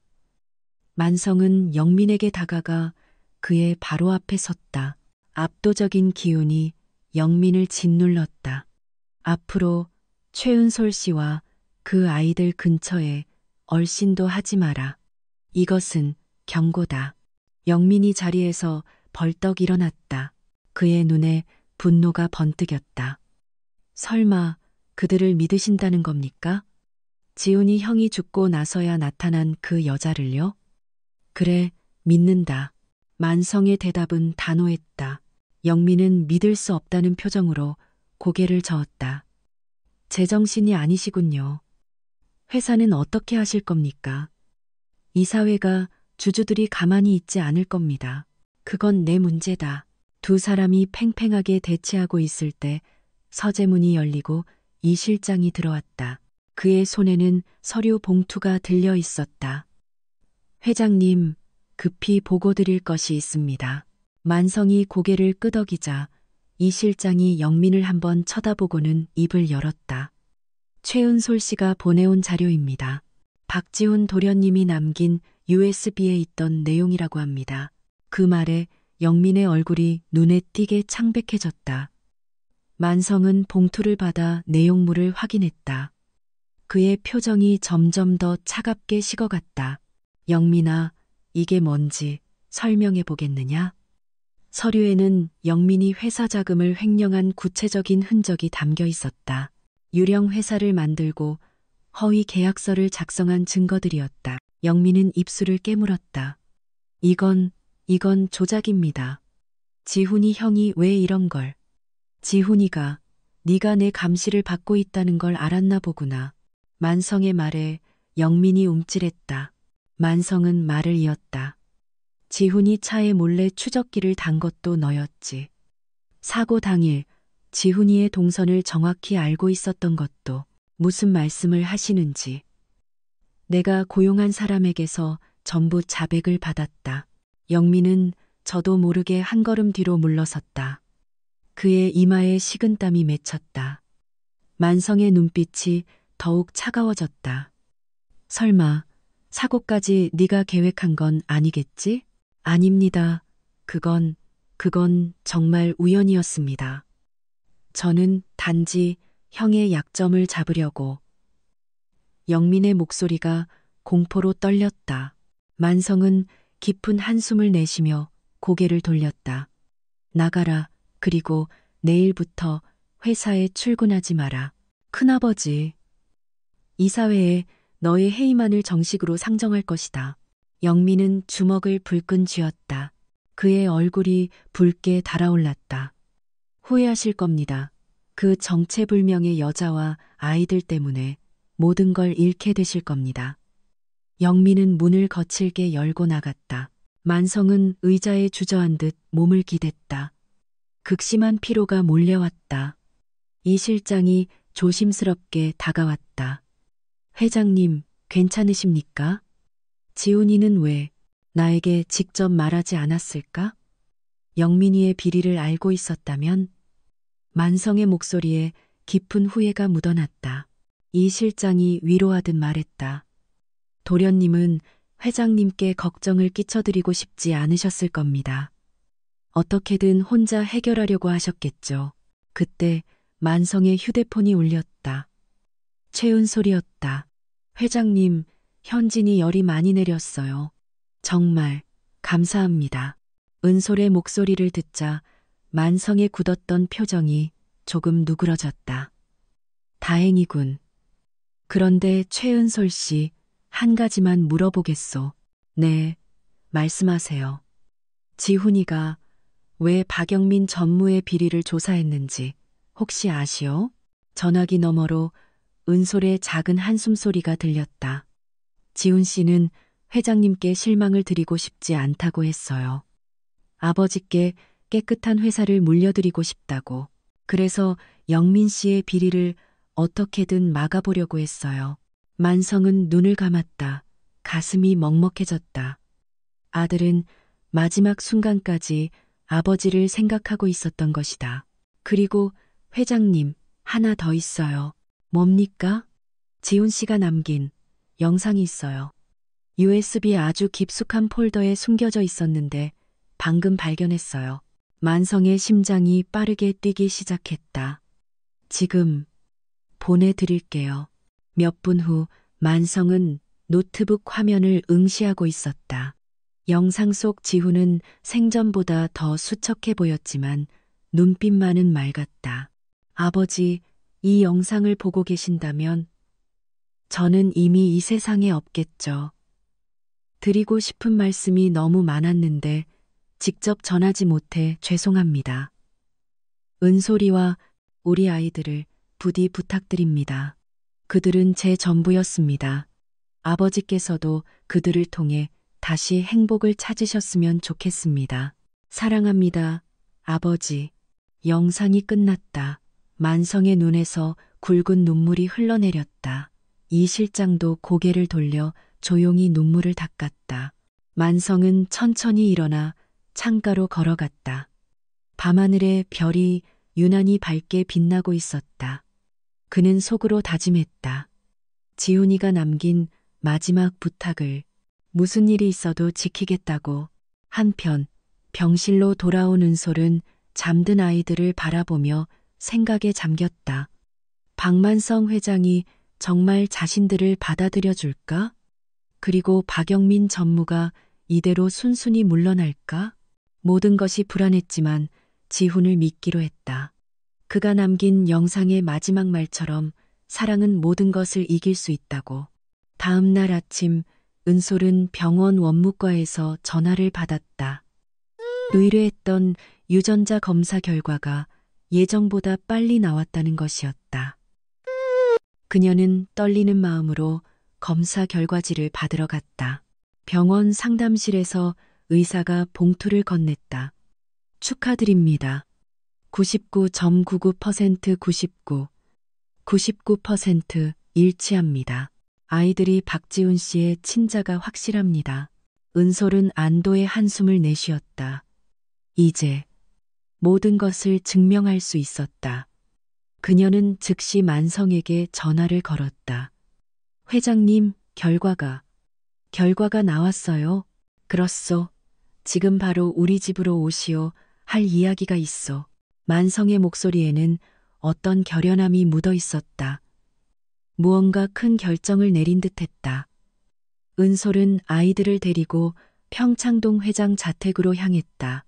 [SPEAKER 4] 만성은 영민에게 다가가 그의 바로 앞에 섰다. 압도적인 기운이 영민을 짓눌렀다. 앞으로 최은솔 씨와 그 아이들 근처에 얼씬도 하지 마라. 이것은 경고다. 영민이 자리에서 벌떡 일어났다. 그의 눈에 분노가 번뜩였다. 설마 그들을 믿으신다는 겁니까? 지훈이 형이 죽고 나서야 나타난 그 여자를요? 그래, 믿는다. 만성의 대답은 단호했다. 영민은 믿을 수 없다는 표정으로 고개를 저었다. 제정신이 아니시군요. 회사는 어떻게 하실 겁니까? 이사회가 주주들이 가만히 있지 않을 겁니다. 그건 내 문제다. 두 사람이 팽팽하게 대치하고 있을 때 서재문이 열리고 이 실장이 들어왔다. 그의 손에는 서류 봉투가 들려 있었다. 회장님, 급히 보고 드릴 것이 있습니다. 만성이 고개를 끄덕이자 이 실장이 영민을 한번 쳐다보고는 입을 열었다. 최은솔 씨가 보내온 자료입니다. 박지훈 도련님이 남긴 USB에 있던 내용이라고 합니다. 그 말에 영민의 얼굴이 눈에 띄게 창백해졌다. 만성은 봉투를 받아 내용물을 확인했다. 그의 표정이 점점 더 차갑게 식어갔다. 영민아, 이게 뭔지 설명해 보겠느냐? 서류에는 영민이 회사 자금을 횡령한 구체적인 흔적이 담겨 있었다. 유령 회사를 만들고 허위 계약서를 작성한 증거들이었다. 영민은 입술을 깨물었다. 이건 조작입니다. 지훈이 형이 왜 이런 걸? 지훈이가 네가 내 감시를 받고 있다는 걸 알았나 보구나. 만성의 말에 영민이 움찔했다. 만성은 말을 이었다. 지훈이 차에 몰래 추적기를 단 것도 너였지. 사고 당일 지훈이의 동선을 정확히 알고 있었던 것도. 무슨 말씀을 하시는지. 내가 고용한 사람에게서 전부 자백을 받았다. 영민은 저도 모르게 한 걸음 뒤로 물러섰다. 그의 이마에 식은땀이 맺혔다. 만성의 눈빛이 더욱 차가워졌다. 설마 사고까지 네가 계획한 건 아니겠지? 아닙니다. 그건 정말 우연이었습니다. 저는 단지 형의 약점을 잡으려고. 영민의 목소리가 공포로 떨렸다. 만성은 깊은 한숨을 내쉬며 고개를 돌렸다. 나가라. 그리고 내일부터 회사에 출근하지 마라. 큰아버지, 이사회에 너의 해임안을 정식으로 상정할 것이다. 영민은 주먹을 불끈 쥐었다. 그의 얼굴이 붉게 달아올랐다. 후회하실 겁니다. 그 정체불명의 여자와 아이들 때문에 모든 걸 잃게 되실 겁니다. 영민은 문을 거칠게 열고 나갔다. 만성은 의자에 주저앉듯 몸을 기댔다. 극심한 피로가 몰려왔다. 이 실장이 조심스럽게 다가왔다. 회장님, 괜찮으십니까? 지훈이는 왜 나에게 직접 말하지 않았을까? 영민이의 비리를 알고 있었다면? 만성의 목소리에 깊은 후회가 묻어났다. 이 실장이 위로하듯 말했다. 도련님은 회장님께 걱정을 끼쳐드리고 싶지 않으셨을 겁니다. 어떻게든 혼자 해결하려고 하셨겠죠. 그때 만성의 휴대폰이 울렸다. 최은솔이었다. 회장님, 현진이 열이 많이 내렸어요. 정말 감사합니다. 은솔의 목소리를 듣자 만성의 굳었던 표정이 조금 누그러졌다. 다행이군. 그런데 최은솔 씨, 한 가지만 물어보겠소. 네, 말씀하세요. 지훈이가 왜 박영민 전무의 비리를 조사했는지 혹시 아시오? 전화기 너머로 은솔의 작은 한숨소리가 들렸다. 지훈 씨는 회장님께 실망을 드리고 싶지 않다고 했어요. 아버지께 깨끗한 회사를 물려드리고 싶다고. 그래서 영민 씨의 비리를 어떻게든 막아보려고 했어요. 만성은 눈을 감았다. 가슴이 먹먹해졌다. 아들은 마지막 순간까지 아버지를 생각하고 있었던 것이다. 그리고 회장님, 하나 더 있어요. 뭡니까? 지훈 씨가 남긴 영상이 있어요. USB 아주 깊숙한 폴더에 숨겨져 있었는데 방금 발견했어요. 만성의 심장이 빠르게 뛰기 시작했다. 지금 보내드릴게요. 몇 분 후 만성은 노트북 화면을 응시하고 있었다. 영상 속 지훈은 생전보다 더 수척해 보였지만 눈빛만은 맑았다. 아버지, 이 영상을 보고 계신다면 저는 이미 이 세상에 없겠죠. 드리고 싶은 말씀이 너무 많았는데 직접 전하지 못해 죄송합니다. 은솔이와 우리 아이들을 부디 부탁드립니다. 그들은 제 전부였습니다. 아버지께서도 그들을 통해 다시 행복을 찾으셨으면 좋겠습니다. 사랑합니다, 아버지. 영상이 끝났다. 만성의 눈에서 굵은 눈물이 흘러내렸다. 이 실장도 고개를 돌려 조용히 눈물을 닦았다. 만성은 천천히 일어나 창가로 걸어갔다. 밤하늘에 별이 유난히 밝게 빛나고 있었다. 그는 속으로 다짐했다. 지훈이가 남긴 마지막 부탁을 무슨 일이 있어도 지키겠다고. 한편 병실로 돌아온 은솔은 잠든 아이들을 바라보며 생각에 잠겼다. 박만성 회장이 정말 자신들을 받아들여 줄까? 그리고 박영민 전무가 이대로 순순히 물러날까? 모든 것이 불안했지만 지훈을 믿기로 했다. 그가 남긴 영상의 마지막 말처럼 사랑은 모든 것을 이길 수 있다고. 다음 날 아침 은솔은 병원 원무과에서 전화를 받았다. 의뢰했던 유전자 검사 결과가 예정보다 빨리 나왔다는 것이었다. 그녀는 떨리는 마음으로 검사 결과지를 받으러 갔다. 병원 상담실에서 의사가 봉투를 건넸다. 축하드립니다. 99.99% 99% 일치합니다. 아이들이 박지훈 씨의 친자가 확실합니다. 은솔은 안도의 한숨을 내쉬었다. 이제 모든 것을 증명할 수 있었다. 그녀는 즉시 만성에게 전화를 걸었다. 회장님, 결과가 나왔어요. 그렇소. 지금 바로 우리 집으로 오시오. 할 이야기가 있어. 만성의 목소리에는 어떤 결연함이 묻어 있었다. 무언가 큰 결정을 내린 듯했다. 은솔은 아이들을 데리고 평창동 회장 자택으로 향했다.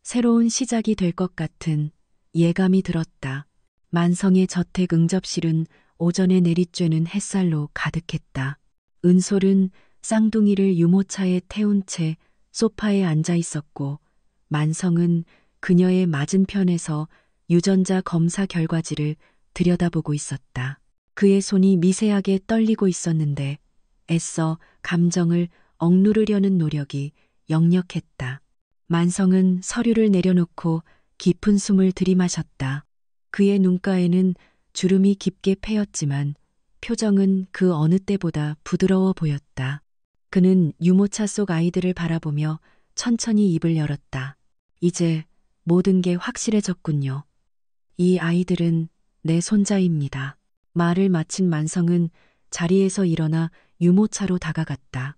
[SPEAKER 4] 새로운 시작이 될 것 같은 예감이 들었다. 만성의 저택 응접실은 오전에 내리쬐는 햇살로 가득했다. 은솔은 쌍둥이를 유모차에 태운 채 소파에 앉아 있었고 만성은 그녀의 맞은편에서 유전자 검사 결과지를 들여다보고 있었다. 그의 손이 미세하게 떨리고 있었는데 애써 감정을 억누르려는 노력이 역력했다. 만성은 서류를 내려놓고 깊은 숨을 들이마셨다. 그의 눈가에는 주름이 깊게 패였지만 표정은 그 어느 때보다 부드러워 보였다. 그는 유모차 속 아이들을 바라보며 천천히 입을 열었다. 이제 모든 게 확실해졌군요. 이 아이들은 내 손자입니다. 말을 마친 만성은 자리에서 일어나 유모차로 다가갔다.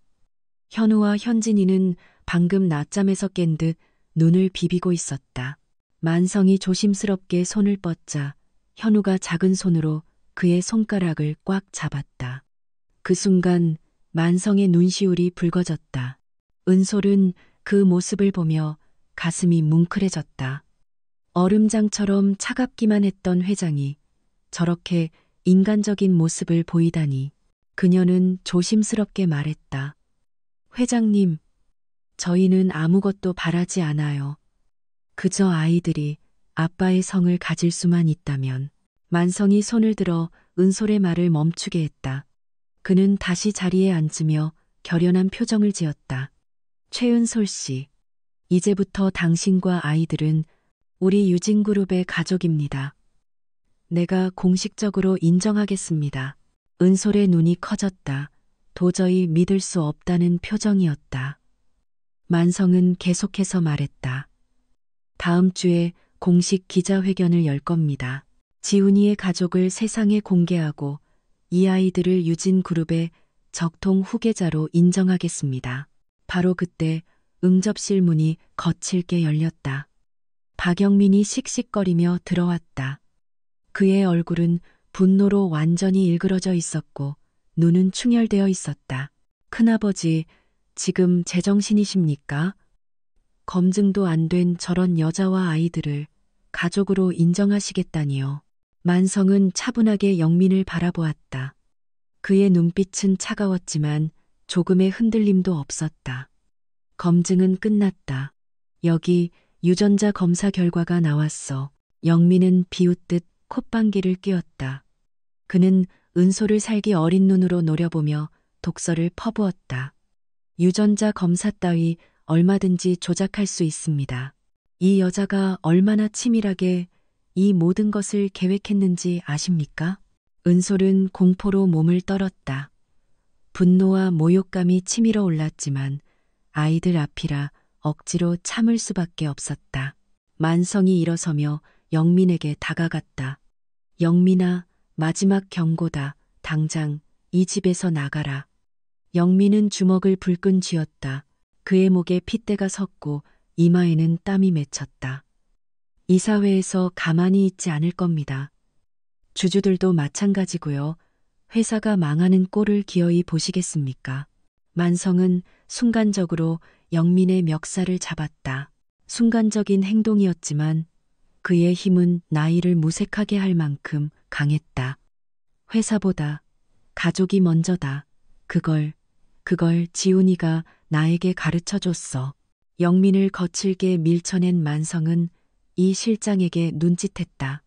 [SPEAKER 4] 현우와 현진이는 방금 낮잠에서 깬 듯 눈을 비비고 있었다. 만성이 조심스럽게 손을 뻗자 현우가 작은 손으로 그의 손가락을 꽉 잡았다. 그 순간 만성의 눈시울이 붉어졌다. 은솔은 그 모습을 보며 가슴이 뭉클해졌다. 얼음장처럼 차갑기만 했던 회장이 저렇게 인간적인 모습을 보이다니. 그녀는 조심스럽게 말했다. 회장님, 저희는 아무것도 바라지 않아요. 그저 아이들이 아빠의 성을 가질 수만 있다면. 만성이 손을 들어 은솔의 말을 멈추게 했다. 그는 다시 자리에 앉으며 결연한 표정을 지었다. 최은솔 씨, 이제부터 당신과 아이들은 우리 유진그룹의 가족입니다. 내가 공식적으로 인정하겠습니다. 은솔의 눈이 커졌다. 도저히 믿을 수 없다는 표정이었다. 만성은 계속해서 말했다. 다음 주에 공식 기자회견을 열 겁니다. 지훈이의 가족을 세상에 공개하고 이 아이들을 유진그룹의 적통 후계자로 인정하겠습니다. 바로 그때 응접실 문이 거칠게 열렸다. 박영민이 씩씩거리며 들어왔다. 그의 얼굴은 분노로 완전히 일그러져 있었고 눈은 충혈되어 있었다. 큰아버지, 지금 제정신이십니까? 검증도 안 된 저런 여자와 아이들을 가족으로 인정하시겠다니요. 만성은 차분하게 영민을 바라보았다. 그의 눈빛은 차가웠지만 조금의 흔들림도 없었다. 검증은 끝났다. 여기 유전자 검사 결과가 나왔어. 영민은 비웃듯 콧방귀를 뀌었다. 그는 은솔을 살기 어린 눈으로 노려보며 독서를 퍼부었다. 유전자 검사 따위 얼마든지 조작할 수 있습니다. 이 여자가 얼마나 치밀하게 이 모든 것을 계획했는지 아십니까? 은솔은 공포로 몸을 떨었다. 분노와 모욕감이 치밀어 올랐지만 아이들 앞이라 억지로 참을 수밖에 없었다. 만성이 일어서며 영민에게 다가갔다. 영민아, 마지막 경고다. 당장 이 집에서 나가라. 영민은 주먹을 불끈 쥐었다. 그의 목에 핏대가 섰고 이마에는 땀이 맺혔다. 이사회에서 가만히 있지 않을 겁니다. 주주들도 마찬가지고요. 회사가 망하는 꼴을 기어이 보시겠습니까? 만성은 순간적으로 영민의 멱살을 잡았다. 순간적인 행동이었지만 그의 힘은 나이를 무색하게 할 만큼 강했다. 회사보다 가족이 먼저다. 그걸 지훈이가 나에게 가르쳐줬어. 영민을 거칠게 밀쳐낸 만성은 이 실장에게 눈짓했다.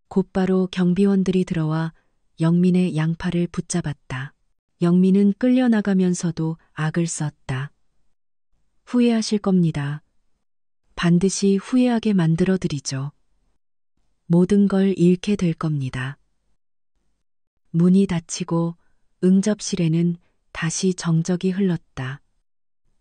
[SPEAKER 4] 곧바로 경비원들이 들어와 영민의 양팔을 붙잡았다. 영민은 끌려나가면서도 악을 썼다. 후회하실 겁니다. 반드시 후회하게 만들어드리죠. 모든 걸 잃게 될 겁니다. 문이 닫히고 응접실에는 다시 정적이 흘렀다.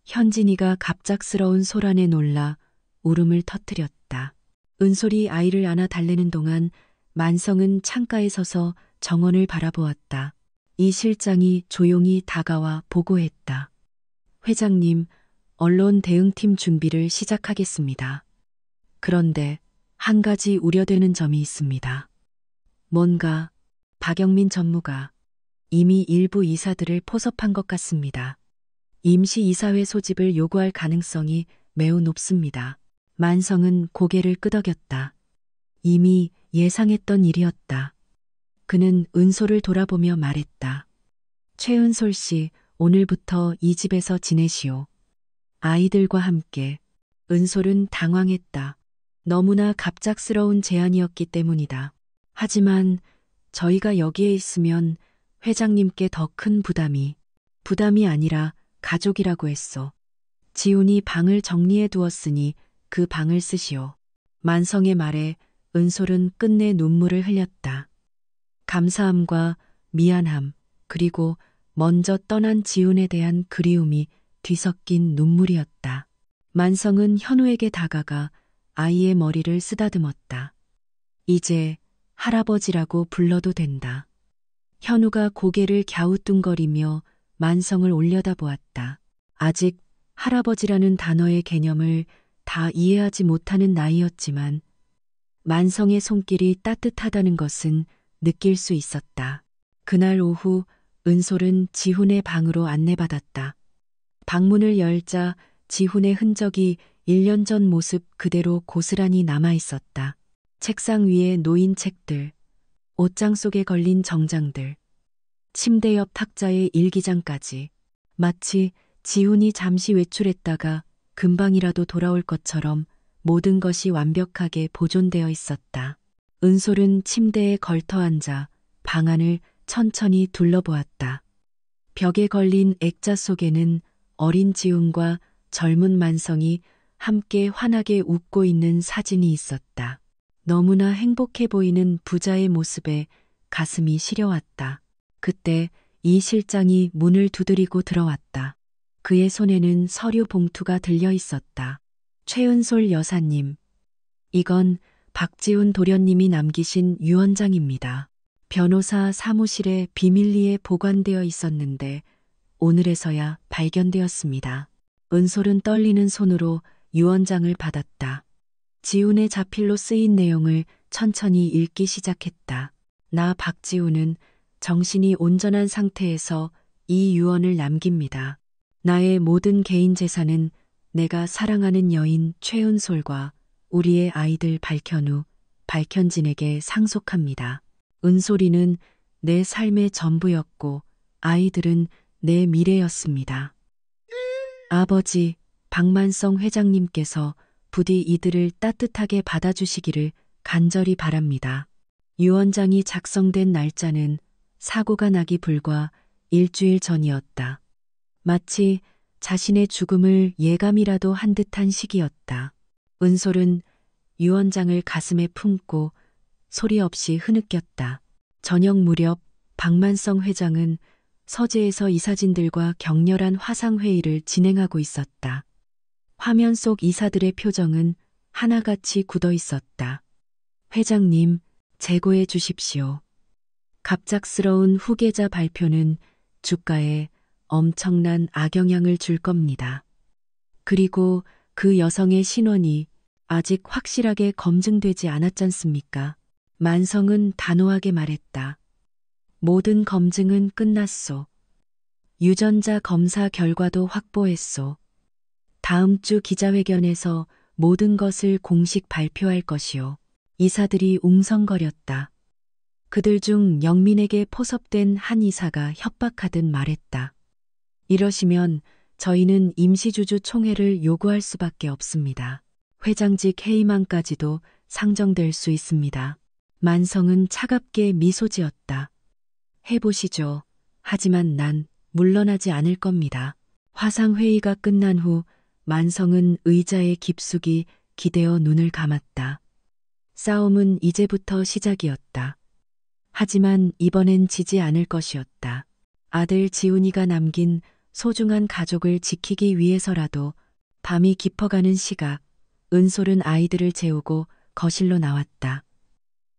[SPEAKER 4] 현진이가 갑작스러운 소란에 놀라 울음을 터뜨렸다. 은솔이 아이를 안아 달래는 동안 만성은 창가에 서서 정원을 바라보았다. 이 실장이 조용히 다가와 보고했다. 회장님, 언론 대응팀 준비를 시작하겠습니다. 그런데 한 가지 우려되는 점이 있습니다. 뭔가 박영민 전무가 이미 일부 이사들을 포섭한 것 같습니다. 임시 이사회 소집을 요구할 가능성이 매우 높습니다. 만성은 고개를 끄덕였다. 이미 예상했던 일이었다. 그는 은솔을 돌아보며 말했다. 최은솔 씨, 오늘부터 이 집에서 지내시오. 아이들과 함께. 은솔은 당황했다. 너무나 갑작스러운 제안이었기 때문이다. 하지만 저희가 여기에 있으면 회장님께 더 큰 부담이 아니라 가족이라고 했소. 지훈이 방을 정리해 두었으니 그 방을 쓰시오. 만성의 말에 은솔은 끝내 눈물을 흘렸다. 감사함과 미안함, 그리고 먼저 떠난 지훈에 대한 그리움이 뒤섞인 눈물이었다. 만성은 현우에게 다가가 아이의 머리를 쓰다듬었다. 이제 할아버지라고 불러도 된다. 현우가 고개를 갸우뚱거리며 만성을 올려다보았다. 아직 할아버지라는 단어의 개념을 다 이해하지 못하는 나이였지만 만성의 손길이 따뜻하다는 것은 느낄 수 있었다. 그날 오후 은솔은 지훈의 방으로 안내받았다. 방문을 열자 지훈의 흔적이 1년 전 모습 그대로 고스란히 남아 있었다. 책상 위에 놓인 책들, 옷장 속에 걸린 정장들, 침대 옆 탁자에 일기장까지 마치 지훈이 잠시 외출했다가 금방이라도 돌아올 것처럼 모든 것이 완벽하게 보존되어 있었다. 은솔은 침대에 걸터 앉아 방 안을 천천히 둘러보았다. 벽에 걸린 액자 속에는 어린 지훈과 젊은 만성이 함께 환하게 웃고 있는 사진이 있었다. 너무나 행복해 보이는 부자의 모습에 가슴이 시려왔다. 그때 이 실장이 문을 두드리고 들어왔다. 그의 손에는 서류 봉투가 들려 있었다. 최은솔 여사님, 이건 박지훈 도련님이 남기신 유언장입니다. 변호사 사무실에 비밀리에 보관되어 있었는데 오늘에서야 발견되었습니다. 은솔은 떨리는 손으로 유언장을 받았다. 지훈의 자필로 쓰인 내용을 천천히 읽기 시작했다. 나 박지훈은 정신이 온전한 상태에서 이 유언을 남깁니다. 나의 모든 개인 재산은 내가 사랑하는 여인 최은솔과 우리의 아이들 발현진에게 상속합니다. 은솔이는 내 삶의 전부였고 아이들은 내 미래였습니다. 아버지 박만성 회장님께서 부디 이들을 따뜻하게 받아주시기를 간절히 바랍니다. 유언장이 작성된 날짜는 사고가 나기 불과 일주일 전이었다. 마치 자신의 죽음을 예감이라도 한 듯한 시기였다. 은솔은 유언장을 가슴에 품고 소리 없이 흐느꼈다. 저녁 무렵 박만성 회장은 서재에서 이사진들과 격렬한 화상회의를 진행하고 있었다. 화면 속 이사들의 표정은 하나같이 굳어 있었다. 회장님, 재고해 주십시오. 갑작스러운 후계자 발표는 주가에 엄청난 악영향을 줄 겁니다. 그리고 그 여성의 신원이 아직 확실하게 검증되지 않았잖습니까? 만성은 단호하게 말했다. 모든 검증은 끝났소. 유전자 검사 결과도 확보했소. 다음 주 기자회견에서 모든 것을 공식 발표할 것이오. 이사들이 웅성거렸다. 그들 중 영민에게 포섭된 한 이사가 협박하듯 말했다. 이러시면 저희는 임시주주 총회를 요구할 수밖에 없습니다. 회장직 해임안까지도 상정될 수 있습니다. 만성은 차갑게 미소 지었다. 해보시죠. 하지만 난 물러나지 않을 겁니다. 화상회의가 끝난 후 만성은 의자에 깊숙이 기대어 눈을 감았다. 싸움은 이제부터 시작이었다. 하지만 이번엔 지지 않을 것이었다. 아들 지훈이가 남긴 소중한 가족을 지키기 위해서라도 밤이 깊어가는 시각, 은솔은 아이들을 재우고 거실로 나왔다.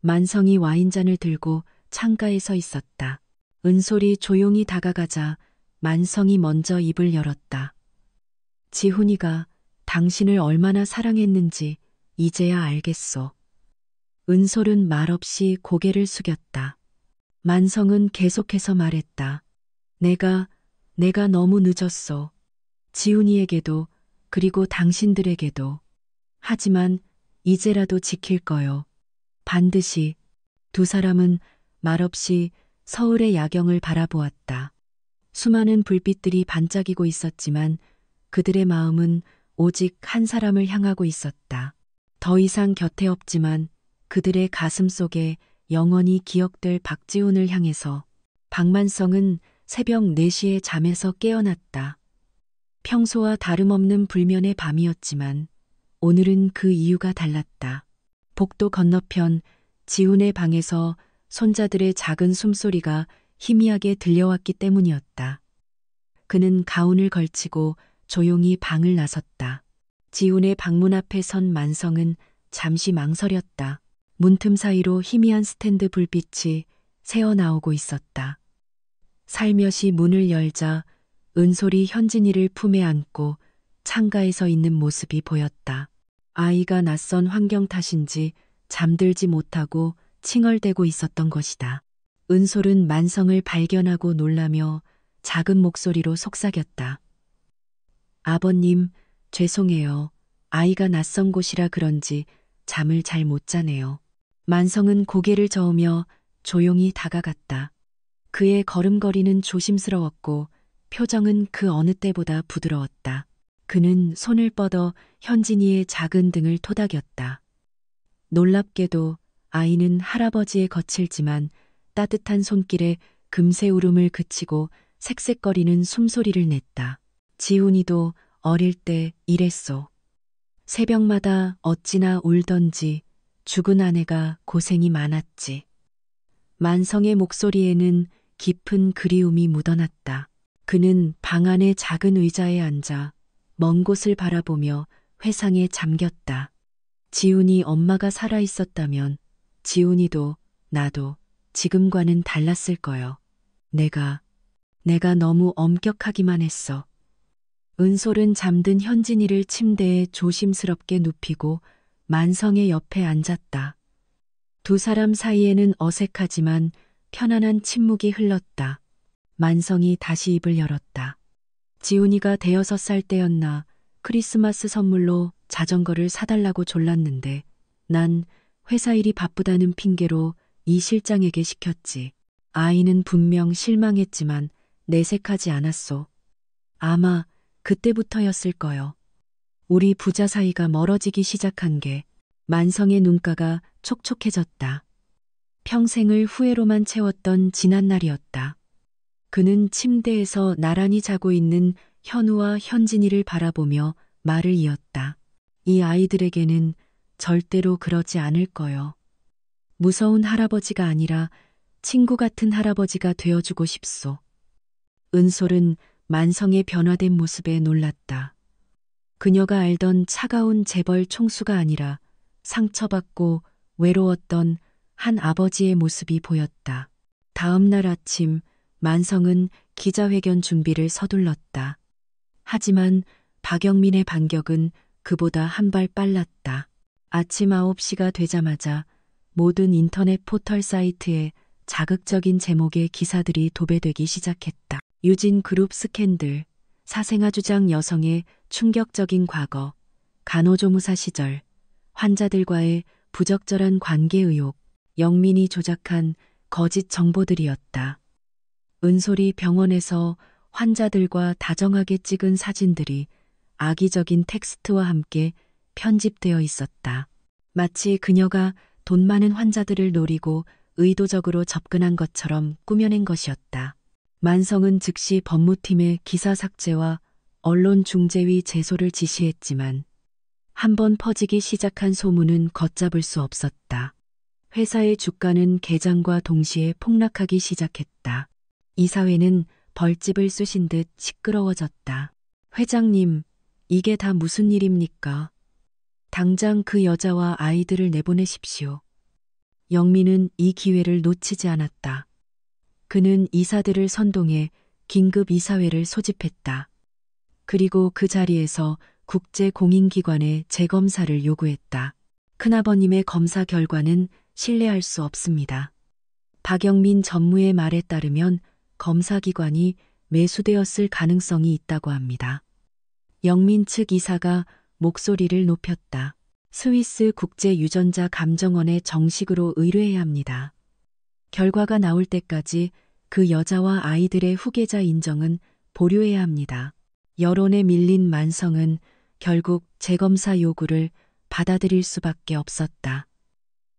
[SPEAKER 4] 만성이 와인잔을 들고 창가에 서 있었다. 은솔이 조용히 다가가자 만성이 먼저 입을 열었다. 지훈이가 당신을 얼마나 사랑했는지 이제야 알겠소. 은솔은 말없이 고개를 숙였다. 만성은 계속해서 말했다. 내가 너무 늦었소. 지훈이에게도 그리고 당신들에게도. 하지만 이제라도 지킬 거요. 반드시. 두 사람은 말없이 서울의 야경을 바라보았다. 수많은 불빛들이 반짝이고 있었지만 그들의 마음은 오직 한 사람을 향하고 있었다. 더 이상 곁에 없지만 그들의 가슴 속에 영원히 기억될 박지훈을 향해서. 박만성은 새벽 4시에 잠에서 깨어났다. 평소와 다름없는 불면의 밤이었지만 오늘은 그 이유가 달랐다. 복도 건너편 지훈의 방에서 손자들의 작은 숨소리가 희미하게 들려왔기 때문이었다. 그는 가운을 걸치고 조용히 방을 나섰다. 지훈의 방문 앞에 선 만성은 잠시 망설였다. 문틈 사이로 희미한 스탠드 불빛이 새어나오고 있었다. 살며시 문을 열자 은솔이 현진이를 품에 안고 창가에서 있는 모습이 보였다. 아이가 낯선 환경 탓인지 잠들지 못하고 칭얼대고 있었던 것이다. 은솔은 만성을 발견하고 놀라며 작은 목소리로 속삭였다. 아버님, 죄송해요. 아이가 낯선 곳이라 그런지 잠을 잘 못 자네요. 만성은 고개를 저으며 조용히 다가갔다. 그의 걸음걸이는 조심스러웠고 표정은 그 어느 때보다 부드러웠다. 그는 손을 뻗어 현진이의 작은 등을 토닥였다. 놀랍게도 아이는 할아버지의 거칠지만 따뜻한 손길에 금세 울음을 그치고 색색거리는 숨소리를 냈다. 지훈이도 어릴 때 이랬소. 새벽마다 어찌나 울던지 죽은 아내가 고생이 많았지. 만성의 목소리에는 깊은 그리움이 묻어났다. 그는 방 안의 작은 의자에 앉아 먼 곳을 바라보며 회상에 잠겼다. 지훈이 엄마가 살아있었다면 지훈이도 나도 지금과는 달랐을 거요. 내가 너무 엄격하기만 했어. 은솔은 잠든 현진이를 침대에 조심스럽게 눕히고 만성의 옆에 앉았다. 두 사람 사이에는 어색하지만 편안한 침묵이 흘렀다. 만성이 다시 입을 열었다. 지훈이가 6살 때였나 크리스마스 선물로 자전거를 사달라고 졸랐는데 난 회사 일이 바쁘다는 핑계로 이 실장에게 시켰지. 아이는 분명 실망했지만 내색하지 않았소. 아마 그때부터였을 거요. 우리 부자 사이가 멀어지기 시작한 게 만성의 눈가가 촉촉해졌다. 평생을 후회로만 채웠던 지난 날이었다. 그는 침대에서 나란히 자고 있는 현우와 현진이를 바라보며 말을 이었다. 이 아이들에게는 절대로 그러지 않을 거요. 무서운 할아버지가 아니라 친구 같은 할아버지가 되어주고 싶소. 은솔은 만성의 변화된 모습에 놀랐다. 그녀가 알던 차가운 재벌 총수가 아니라 상처받고 외로웠던 한 아버지의 모습이 보였다. 다음 날 아침 만성은 기자회견 준비를 서둘렀다. 하지만 박영민의 반격은 그보다 한 발 빨랐다. 아침 9시가 되자마자 모든 인터넷 포털 사이트에 자극적인 제목의 기사들이 도배되기 시작했다. 유진 그룹 스캔들, 사생아 주장 여성의 충격적인 과거, 간호조무사 시절, 환자들과의 부적절한 관계 의혹, 영민이 조작한 거짓 정보들이었다. 은솔이 병원에서 환자들과 다정하게 찍은 사진들이 악의적인 텍스트와 함께 편집되어 있었다. 마치 그녀가 돈 많은 환자들을 노리고 의도적으로 접근한 것처럼 꾸며낸 것이었다. 만성은 즉시 법무팀에 기사 삭제와 언론 중재위 제소를 지시했지만 한번 퍼지기 시작한 소문은 걷잡을 수 없었다. 회사의 주가는 개장과 동시에 폭락하기 시작했다. 이사회는 벌집을 쑤신 듯 시끄러워졌다. 회장님, 이게 다 무슨 일입니까? 당장 그 여자와 아이들을 내보내십시오. 영민은 이 기회를 놓치지 않았다. 그는 이사들을 선동해 긴급 이사회를 소집했다. 그리고 그 자리에서 국제공인기관의 재검사를 요구했다. 큰아버님의 검사 결과는 신뢰할 수 없습니다. 박영민 전무의 말에 따르면 검사기관이 매수되었을 가능성이 있다고 합니다. 영민 측 이사가 목소리를 높였다. 스위스 국제유전자 감정원에 정식으로 의뢰해야 합니다. 결과가 나올 때까지 그 여자와 아이들의 후계자 인정은 보류해야 합니다. 여론에 밀린 만성은 결국 재검사 요구를 받아들일 수밖에 없었다.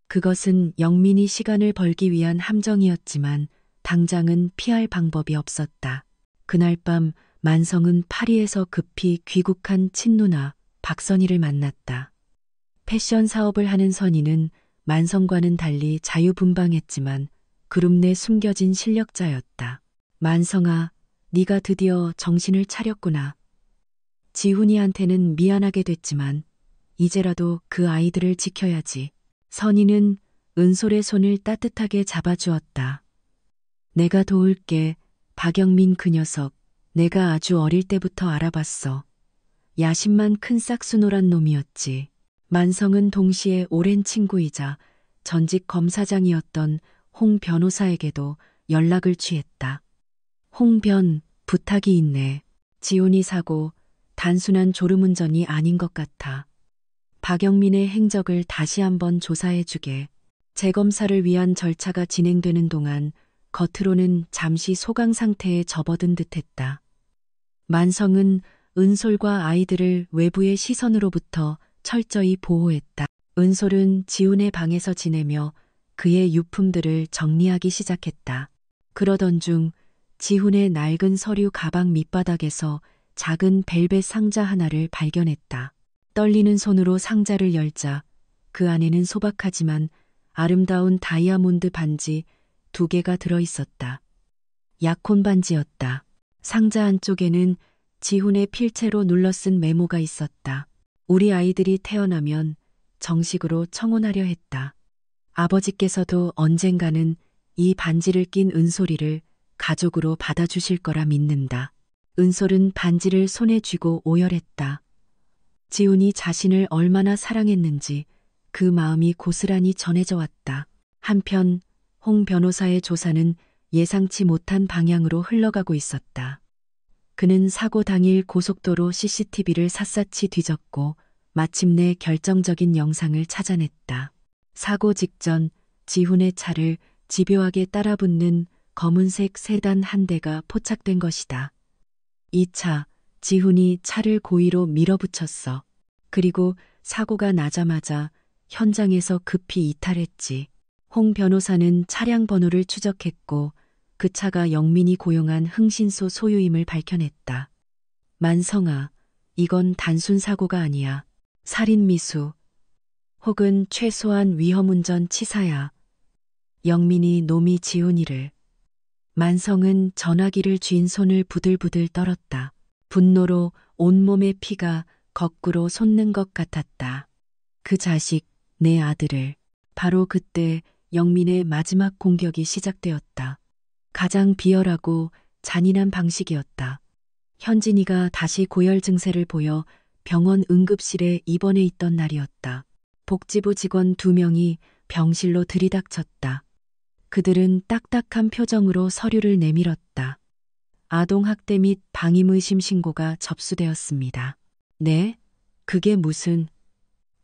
[SPEAKER 4] 그것은 영민이 시간을 벌기 위한 함정이었지만 당장은 피할 방법이 없었다. 그날 밤 만성은 파리에서 급히 귀국한 친누나 박선희를 만났다. 패션 사업을 하는 선희는 만성과는 달리 자유분방했지만 그룹 내 숨겨진 실력자였다. 만성아, 네가 드디어 정신을 차렸구나. 지훈이한테는 미안하게 됐지만 이제라도 그 아이들을 지켜야지. 선희는 은솔의 손을 따뜻하게 잡아주었다. 내가 도울게. 박영민 그 녀석 내가 아주 어릴 때부터 알아봤어. 야심만 큰 싹수노란 놈이었지. 만성은 동시에 오랜 친구이자 전직 검사장이었던 홍 변호사에게도 연락을 취했다. 홍 변, 부탁이 있네. 지훈이 사고 단순한 졸음운전이 아닌 것 같아. 박영민의 행적을 다시 한번 조사해주게. 재검사를 위한 절차가 진행되는 동안 겉으로는 잠시 소강 상태에 접어든 듯했다. 만성은 은솔과 아이들을 외부의 시선으로부터 철저히 보호했다. 은솔은 지훈의 방에서 지내며 그의 유품들을 정리하기 시작했다. 그러던 중 지훈의 낡은 서류 가방 밑바닥에서 작은 벨벳 상자 하나를 발견했다. 떨리는 손으로 상자를 열자 그 안에는 소박하지만 아름다운 다이아몬드 반지 2개가 들어있었다. 약혼 반지였다. 상자 안쪽에는 지훈의 필체로 눌러쓴 메모가 있었다. 우리 아이들이 태어나면 정식으로 청혼하려 했다. 아버지께서도 언젠가는 이 반지를 낀 은솔이를 가족으로 받아주실 거라 믿는다. 은솔은 반지를 손에 쥐고 오열했다. 지훈이 자신을 얼마나 사랑했는지 그 마음이 고스란히 전해져 왔다. 한편 홍 변호사의 조사는 예상치 못한 방향으로 흘러가고 있었다. 그는 사고 당일 고속도로 CCTV를 샅샅이 뒤졌고 마침내 결정적인 영상을 찾아냈다. 사고 직전 지훈의 차를 집요하게 따라붙는 검은색 세단 한 대가 포착된 것이다. 이 차, 지훈이 차를 고의로 밀어붙였어. 그리고 사고가 나자마자 현장에서 급히 이탈했지. 홍 변호사는 차량 번호를 추적했고 그 차가 영민이 고용한 흥신소 소유임을 밝혀냈다. 만성아, 이건 단순 사고가 아니야. 살인미수 혹은 최소한 위험운전 치사야. 영민이 놈이 지훈이를. 만성은 전화기를 쥔 손을 부들부들 떨었다. 분노로 온몸의 피가 거꾸로 솟는 것 같았다. 그 자식, 내 아들을. 바로 그때 영민의 마지막 공격이 시작되었다. 가장 비열하고 잔인한 방식이었다. 현진이가 다시 고열 증세를 보여 병원 응급실에 입원해 있던 날이었다. 복지부 직원 2명이 병실로 들이닥쳤다. 그들은 딱딱한 표정으로 서류를 내밀었다. 아동학대 및 방임의심 신고가 접수되었습니다. 네? 그게 무슨...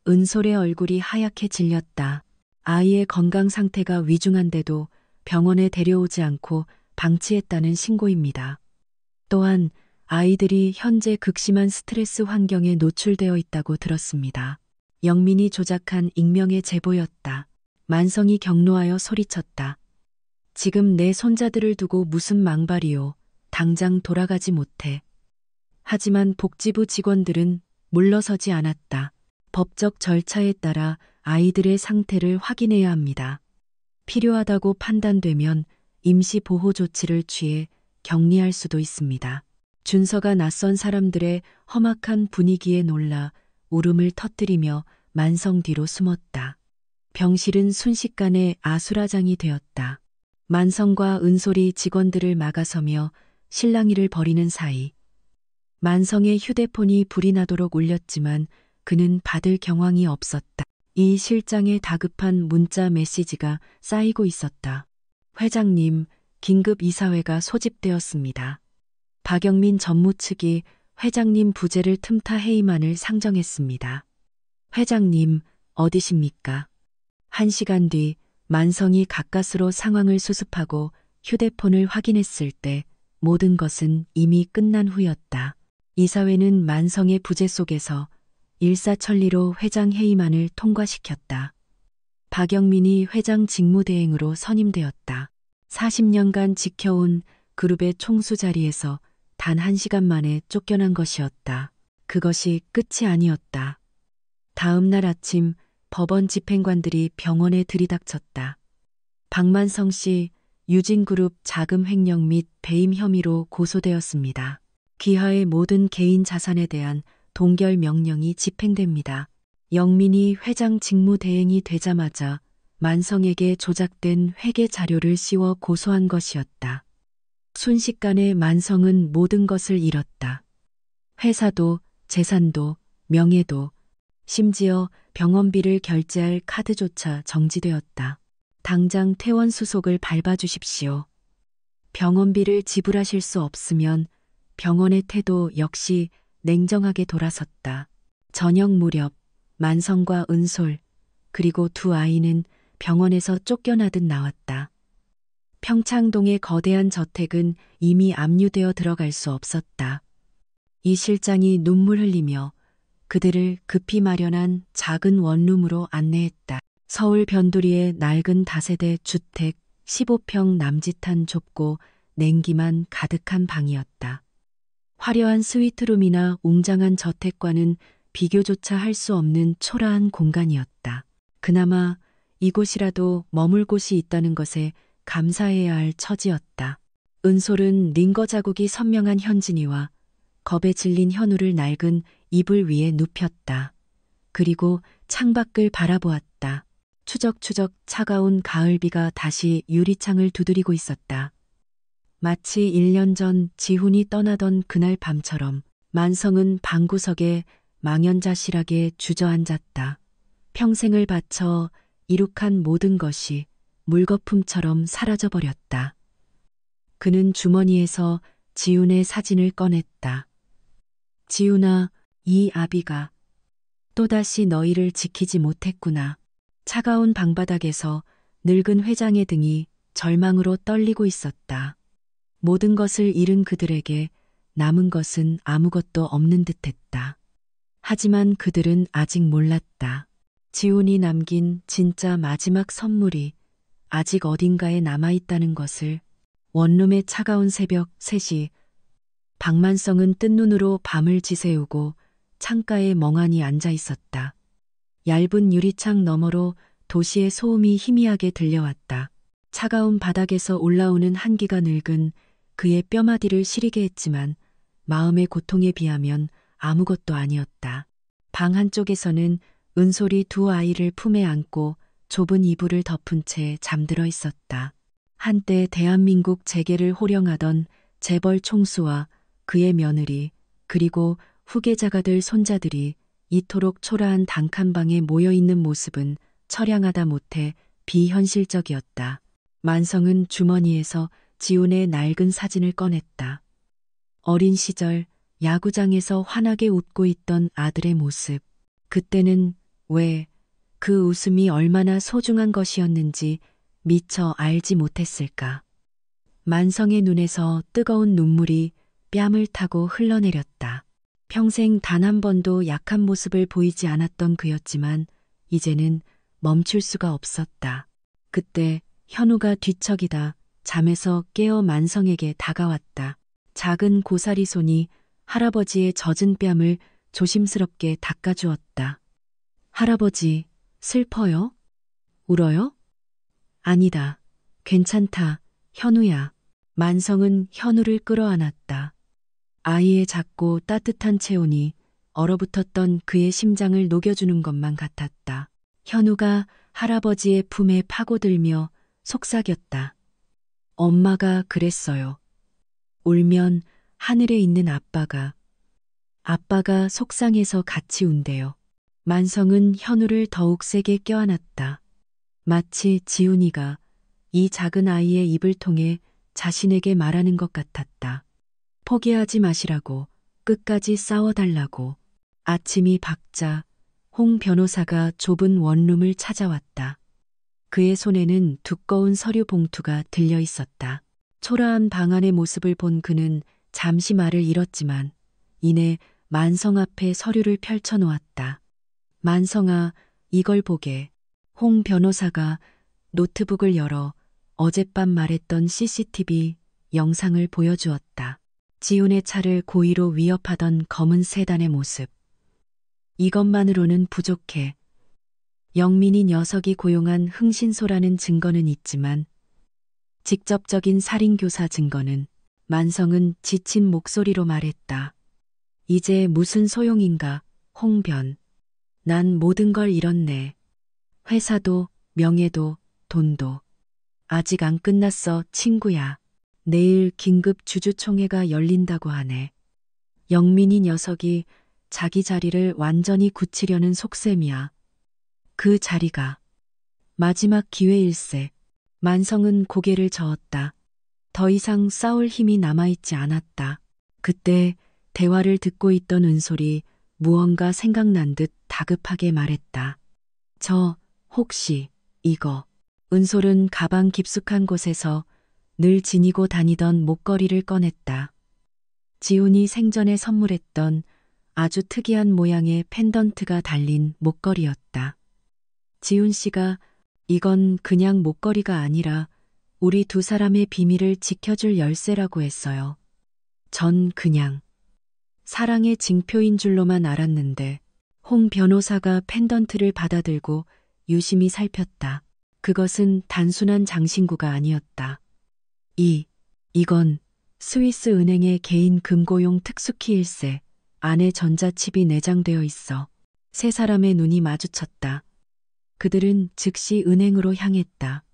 [SPEAKER 4] 은솔의 얼굴이 하얗게 질렸다. 아이의 건강 상태가 위중한데도 병원에 데려오지 않고 방치했다는 신고입니다. 또한 아이들이 현재 극심한 스트레스 환경에 노출되어 있다고 들었습니다. 영민이 조작한 익명의 제보였다. 만성이 격노하여 소리쳤다. 지금 내 손자들을 두고 무슨 망발이요. 당장 돌아가지 못해. 하지만 복지부 직원들은 물러서지 않았다. 법적 절차에 따라 아이들의 상태를 확인해야 합니다. 필요하다고 판단되면 임시 보호 조치를 취해 격리할 수도 있습니다. 준서가 낯선 사람들의 험악한 분위기에 놀라 울음을 터뜨리며 만성 뒤로 숨었다. 병실은 순식간에 아수라장이 되었다. 만성과 은솔이 직원들을 막아서며 실랑이를 벌이는 사이 만성의 휴대폰이 불이 나도록 울렸지만 그는 받을 경황이 없었다. 이 실장의 다급한 문자 메시지가 쌓이고 있었다. 회장님, 긴급 이사회가 소집되었습니다. 박영민 전무 측이 회장님 부재를 틈타 회의만을 상정했습니다. 회장님, 어디십니까? 1시간 뒤 만성이 가까스로 상황을 수습하고 휴대폰을 확인했을 때 모든 것은 이미 끝난 후였다. 이사회는 만성의 부재 속에서 일사천리로 회장 회의만을 통과시켰다. 박영민이 회장 직무대행으로 선임되었다. 40년간 지켜온 그룹의 총수 자리에서 단 1시간 만에 쫓겨난 것이었다. 그것이 끝이 아니었다. 다음 날 아침 법원 집행관들이 병원에 들이닥쳤다. 박만성 씨 유진그룹 자금 횡령 및 배임 혐의로 고소되었습니다. 귀하의 모든 개인 자산에 대한 동결 명령이 집행됩니다. 영민이 회장 직무대행이 되자마자 만성에게 조작된 회계 자료를 씌워 고소한 것이었다. 순식간에 만성은 모든 것을 잃었다. 회사도, 재산도, 명예도, 심지어 병원비를 결제할 카드조차 정지되었다. 당장 퇴원 수속을 밟아주십시오. 병원비를 지불하실 수 없으면 병원의 태도 역시 냉정하게 돌아섰다. 저녁 무렵 만성과 은솔 그리고 두 아이는 병원에서 쫓겨나듯 나왔다. 평창동의 거대한 저택은 이미 압류되어 들어갈 수 없었다. 이 실장이 눈물 흘리며 그들을 급히 마련한 작은 원룸으로 안내했다. 서울 변두리의 낡은 다세대 주택 15평 남짓한 좁고 냉기만 가득한 방이었다. 화려한 스위트룸이나 웅장한 저택과는 비교조차 할 수 없는 초라한 공간이었다. 그나마 이곳이라도 머물 곳이 있다는 것에 감사해야 할 처지였다. 은솔은 링거 자국이 선명한 현진이와 겁에 질린 현우를 낡은 이불 위에 눕혔다. 그리고 창밖을 바라보았다. 추적추적 차가운 가을비가 다시 유리창을 두드리고 있었다. 마치 1년 전 지훈이 떠나던 그날 밤처럼 만성은 방구석에 망연자실하게 주저앉았다. 평생을 바쳐 이룩한 모든 것이 물거품처럼 사라져버렸다. 그는 주머니에서 지훈의 사진을 꺼냈다. 지훈아, 이 아비가 또다시 너희를 지키지 못했구나. 차가운 방바닥에서 늙은 회장의 등이 절망으로 떨리고 있었다. 모든 것을 잃은 그들에게 남은 것은 아무것도 없는 듯했다. 하지만 그들은 아직 몰랐다. 지훈이 남긴 진짜 마지막 선물이 아직 어딘가에 남아있다는 것을. 원룸의 차가운 새벽 3시, 박만성은 뜬 눈으로 밤을 지새우고 창가에 멍하니 앉아 있었다. 얇은 유리창 너머로 도시의 소음이 희미하게 들려왔다. 차가운 바닥에서 올라오는 한기가 늙은 그의 뼈마디를 시리게 했지만 마음의 고통에 비하면 아무것도 아니었다. 방 한쪽에서는 은솔이 두 아이를 품에 안고 좁은 이불을 덮은 채 잠들어 있었다. 한때 대한민국 재계를 호령하던 재벌 총수와 그의 며느리 그리고 후계자가 될 손자들이 이토록 초라한 단칸방에 모여있는 모습은 처량하다 못해 비현실적이었다. 만성은 주머니에서 지훈의 낡은 사진을 꺼냈다. 어린 시절 야구장에서 환하게 웃고 있던 아들의 모습. 그때는 왜 그 웃음이 얼마나 소중한 것이었는지 미처 알지 못했을까. 만성의 눈에서 뜨거운 눈물이 뺨을 타고 흘러내렸다. 평생 단 한 번도 약한 모습을 보이지 않았던 그였지만 이제는 멈출 수가 없었다. 그때 현우가 뒤척이다 잠에서 깨어 만성에게 다가왔다. 작은 고사리 손이 할아버지의 젖은 뺨을 조심스럽게 닦아주었다. 할아버지, 슬퍼요? 울어요? 아니다. 괜찮다. 현우야. 만성은 현우를 끌어안았다. 아이의 작고 따뜻한 체온이 얼어붙었던 그의 심장을 녹여주는 것만 같았다. 현우가 할아버지의 품에 파고들며 속삭였다. 엄마가 그랬어요. 울면 하늘에 있는 아빠가 속상해서 같이 운대요. 만성은 현우를 더욱 세게 껴안았다. 마치 지훈이가 이 작은 아이의 입을 통해 자신에게 말하는 것 같았다. 포기하지 마시라고, 끝까지 싸워달라고. 아침이 밝자 홍 변호사가 좁은 원룸을 찾아왔다. 그의 손에는 두꺼운 서류 봉투가 들려 있었다. 초라한 방 안의 모습을 본 그는 잠시 말을 잃었지만 이내 만성 앞에 서류를 펼쳐놓았다. 만성아, 이걸 보게. 홍 변호사가 노트북을 열어 어젯밤 말했던 CCTV 영상을 보여주었다. 지훈의 차를 고의로 위협하던 검은 세단의 모습. 이것만으로는 부족해. 영민이 녀석이 고용한 흥신소라는 증거는 있지만 직접적인 살인교사 증거는. 만성은 지친 목소리로 말했다. 이제 무슨 소용인가, 홍변. 난 모든 걸 잃었네. 회사도, 명예도, 돈도. 아직 안 끝났어, 친구야. 내일 긴급 주주총회가 열린다고 하네. 영민이 녀석이 자기 자리를 완전히 굳히려는 속셈이야. 그 자리가 마지막 기회일세. 만성은 고개를 저었다. 더 이상 싸울 힘이 남아있지 않았다. 그때 대화를 듣고 있던 은솔이 무언가 생각난 듯 다급하게 말했다. 저 혹시 이거. 은솔은 가방 깊숙한 곳에서 늘 지니고 다니던 목걸이를 꺼냈다. 지훈이 생전에 선물했던 아주 특이한 모양의 펜던트가 달린 목걸이였다. 지훈 씨가 이건 그냥 목걸이가 아니라 우리 두 사람의 비밀을 지켜줄 열쇠라고 했어요. 전 그냥 사랑의 징표인 줄로만 알았는데 홍 변호사가 펜던트를 받아들고 유심히 살폈다. 그것은 단순한 장신구가 아니었다. 이건 스위스 은행의 개인 금고용 특수키일세. 안에 전자칩이 내장되어 있어. 세 사람의 눈이 마주쳤다. 그들은 즉시 은행으로 향했다.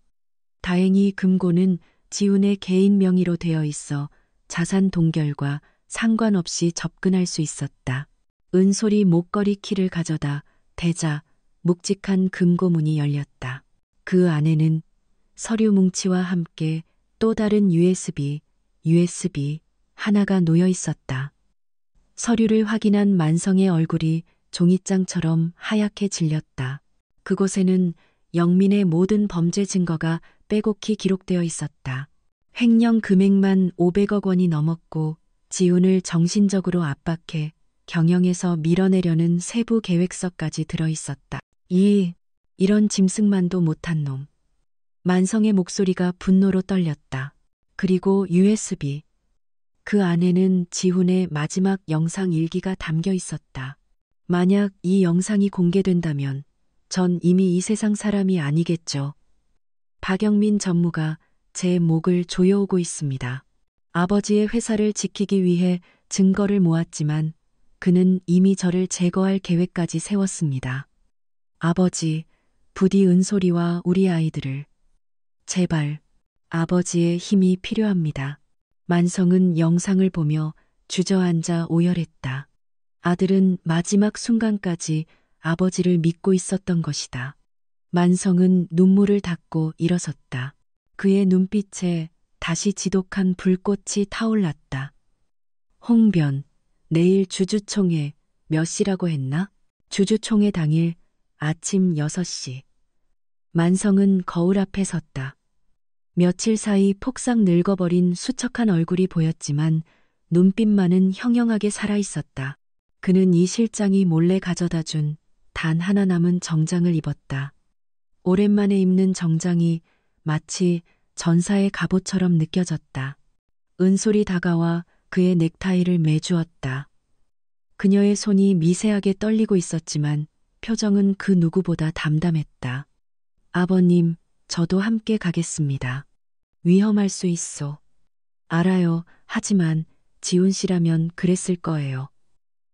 [SPEAKER 4] 다행히 금고는 지훈의 개인 명의로 되어 있어 자산 동결과 상관없이 접근할 수 있었다. 은솔이 목걸이 키를 가져다 대자 묵직한 금고문이 열렸다. 그 안에는 서류 뭉치와 함께 또 다른 USB 하나가 놓여 있었다. 서류를 확인한 만성의 얼굴이 종이장처럼 하얗게 질렸다. 그곳에는 영민의 모든 범죄 증거가 빼곡히 기록되어 있었다. 횡령 금액만 500억 원이 넘었고 지훈을 정신적으로 압박해 경영에서 밀어내려는 세부 계획서까지 들어 있었다. 이런 짐승만도 못한 놈. 만성의 목소리가 분노로 떨렸다. 그리고 USB. 그 안에는 지훈의 마지막 영상 일기가 담겨 있었다. 만약 이 영상이 공개된다면 전 이미 이 세상 사람이 아니겠죠. 박영민 전무가 제 목을 조여오고 있습니다. 아버지의 회사를 지키기 위해 증거를 모았지만 그는 이미 저를 제거할 계획까지 세웠습니다. 아버지, 부디 은솔이와 우리 아이들을 제발 아버지의 힘이 필요합니다. 만성은 영상을 보며 주저앉아 오열했다. 아들은 마지막 순간까지 아버지를 믿고 있었던 것이다. 만성은 눈물을 닦고 일어섰다. 그의 눈빛에 다시 지독한 불꽃이 타올랐다. 홍변, 내일 주주총회 몇 시라고 했나? 주주총회 당일 아침 6시. 만성은 거울 앞에 섰다. 며칠 사이 폭삭 늙어버린 수척한 얼굴이 보였지만 눈빛만은 형형하게 살아있었다. 그는 이 실장이 몰래 가져다 준 단 하나 남은 정장을 입었다. 오랜만에 입는 정장이 마치 전사의 갑옷처럼 느껴졌다. 은솔이 다가와 그의 넥타이를 매주었다. 그녀의 손이 미세하게 떨리고 있었지만 표정은 그 누구보다 담담했다. 아버님, 저도 함께 가겠습니다. 위험할 수 있어. 알아요. 하지만 지훈 씨라면 그랬을 거예요.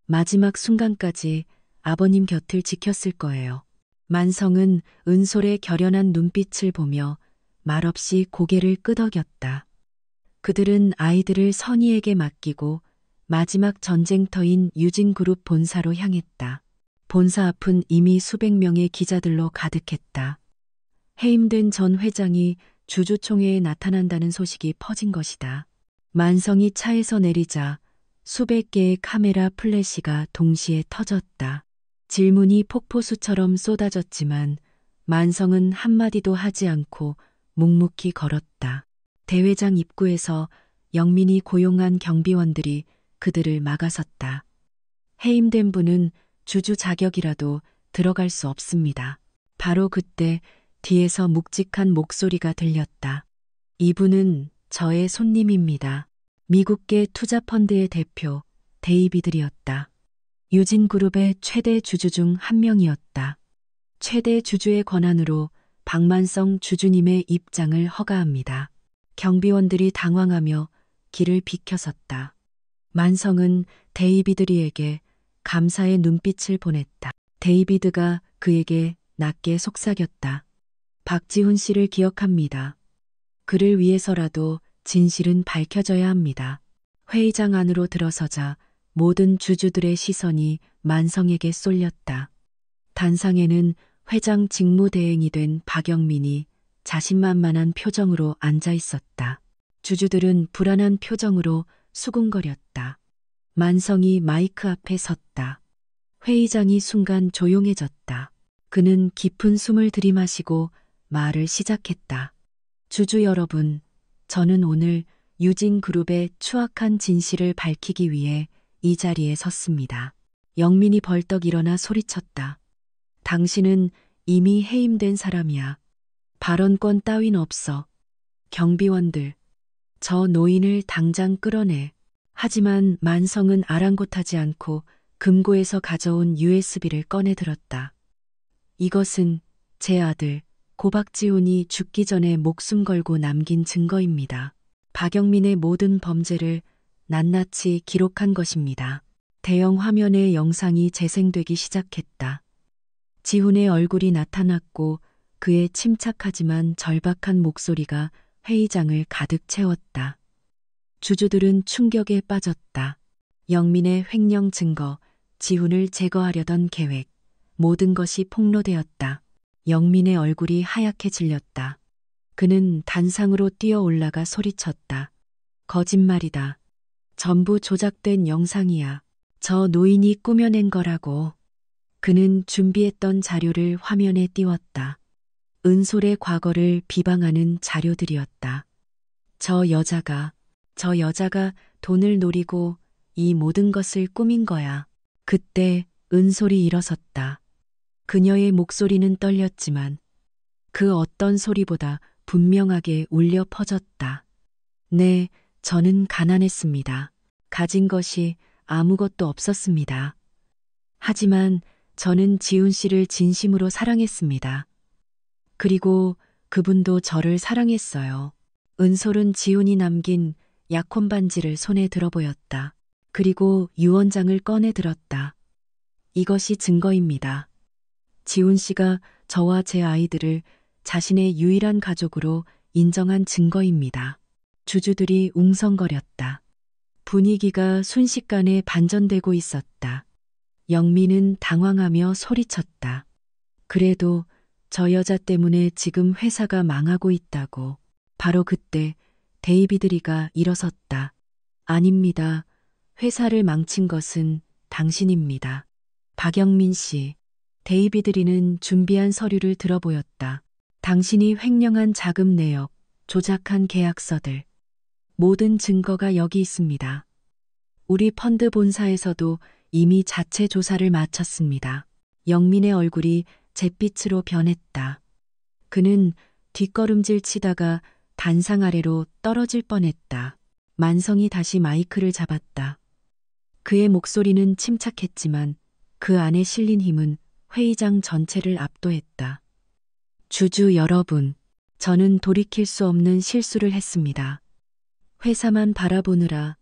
[SPEAKER 4] 마지막 순간까지 아버님 곁을 지켰을 거예요. 만성은 은솔의 결연한 눈빛을 보며 말없이 고개를 끄덕였다. 그들은 아이들을 선희에게 맡기고 마지막 전쟁터인 유진그룹 본사로 향했다. 본사 앞은 이미 수백 명의 기자들로 가득했다. 해임된 전 회장이 주주총회에 나타난다는 소식이 퍼진 것이다. 만성이 차에서 내리자 수백 개의 카메라 플래시가 동시에 터졌다. 질문이 폭포수처럼 쏟아졌지만 만성은 한마디도 하지 않고 묵묵히 걸었다. 대회장 입구에서 영민이 고용한 경비원들이 그들을 막아섰다. 해임된 분은 주주 자격이라도 들어갈 수 없습니다. 바로 그때 뒤에서 묵직한 목소리가 들렸다. 이분은 저의 손님입니다. 미국계 투자펀드의 대표 데이비들이었다. 유진그룹의 최대 주주 중 한 명이었다. 최대 주주의 권한으로 박만성 주주님의 입장을 허가합니다. 경비원들이 당황하며 길을 비켜섰다. 만성은 데이비드리에게 감사의 눈빛을 보냈다. 데이비드가 그에게 낮게 속삭였다. 박지훈 씨를 기억합니다. 그를 위해서라도 진실은 밝혀져야 합니다. 회의장 안으로 들어서자 모든 주주들의 시선이 만성에게 쏠렸다. 단상에는 회장 직무대행이 된 박영민이 자신만만한 표정으로 앉아 있었다. 주주들은 불안한 표정으로 수군거렸다. 만성이 마이크 앞에 섰다. 회의장이 순간 조용해졌다. 그는 깊은 숨을 들이마시고 말을 시작했다. 주주 여러분, 저는 오늘 유진그룹의 추악한 진실을 밝히기 위해 이 자리에 섰습니다. 영민이 벌떡 일어나 소리쳤다. 당신은 이미 해임된 사람이야. 발언권 따윈 없어. 경비원들, 저 노인을 당장 끌어내. 하지만 만성은 아랑곳하지 않고 금고에서 가져온 USB를 꺼내 들었다. 이것은 제 아들 고박지훈이 죽기 전에 목숨 걸고 남긴 증거입니다. 박영민의 모든 범죄를 낱낱이 기록한 것입니다. 대형 화면에 영상이 재생되기 시작했다. 지훈의 얼굴이 나타났고 그의 침착하지만 절박한 목소리가 회의장을 가득 채웠다. 주주들은 충격에 빠졌다. 영민의 횡령 증거, 지훈을 제거하려던 계획, 모든 것이 폭로되었다. 영민의 얼굴이 하얗게 질렸다. 그는 단상으로 뛰어 올라가 소리쳤다. 거짓말이다. 전부 조작된 영상이야. 저 노인이 꾸며낸 거라고. 그는 준비했던 자료를 화면에 띄웠다. 은솔의 과거를 비방하는 자료들이었다. 저 여자가 돈을 노리고 이 모든 것을 꾸민 거야. 그때 은솔이 일어섰다. 그녀의 목소리는 떨렸지만 그 어떤 소리보다 분명하게 울려 퍼졌다. 네, 저는 가난했습니다. 가진 것이 아무것도 없었습니다. 하지만 저는 지훈 씨를 진심으로 사랑했습니다. 그리고 그분도 저를 사랑했어요. 은솔은 지훈이 남긴 약혼 반지를 손에 들어 보였다. 그리고 유언장을 꺼내 들었다. 이것이 증거입니다. 지훈 씨가 저와 제 아이들을 자신의 유일한 가족으로 인정한 증거입니다. 주주들이 웅성거렸다. 분위기가 순식간에 반전되고 있었다. 영민은 당황하며 소리쳤다. 그래도 저 여자 때문에 지금 회사가 망하고 있다고. 바로 그때 데이비드리가 일어섰다. 아닙니다. 회사를 망친 것은 당신입니다. 박영민 씨, 데이비드리는 준비한 서류를 들어보였다. 당신이 횡령한 자금 내역, 조작한 계약서들, 모든 증거가 여기 있습니다. 우리 펀드 본사에서도 이미 자체 조사를 마쳤습니다. 영민의 얼굴이 잿빛으로 변했다. 그는 뒷걸음질 치다가 단상 아래로 떨어질 뻔했다. 만성이 다시 마이크를 잡았다. 그의 목소리는 침착했지만 그 안에 실린 힘은 회의장 전체를 압도했다. 주주 여러분, 저는 돌이킬 수 없는 실수를 했습니다. 회사만 바라보느라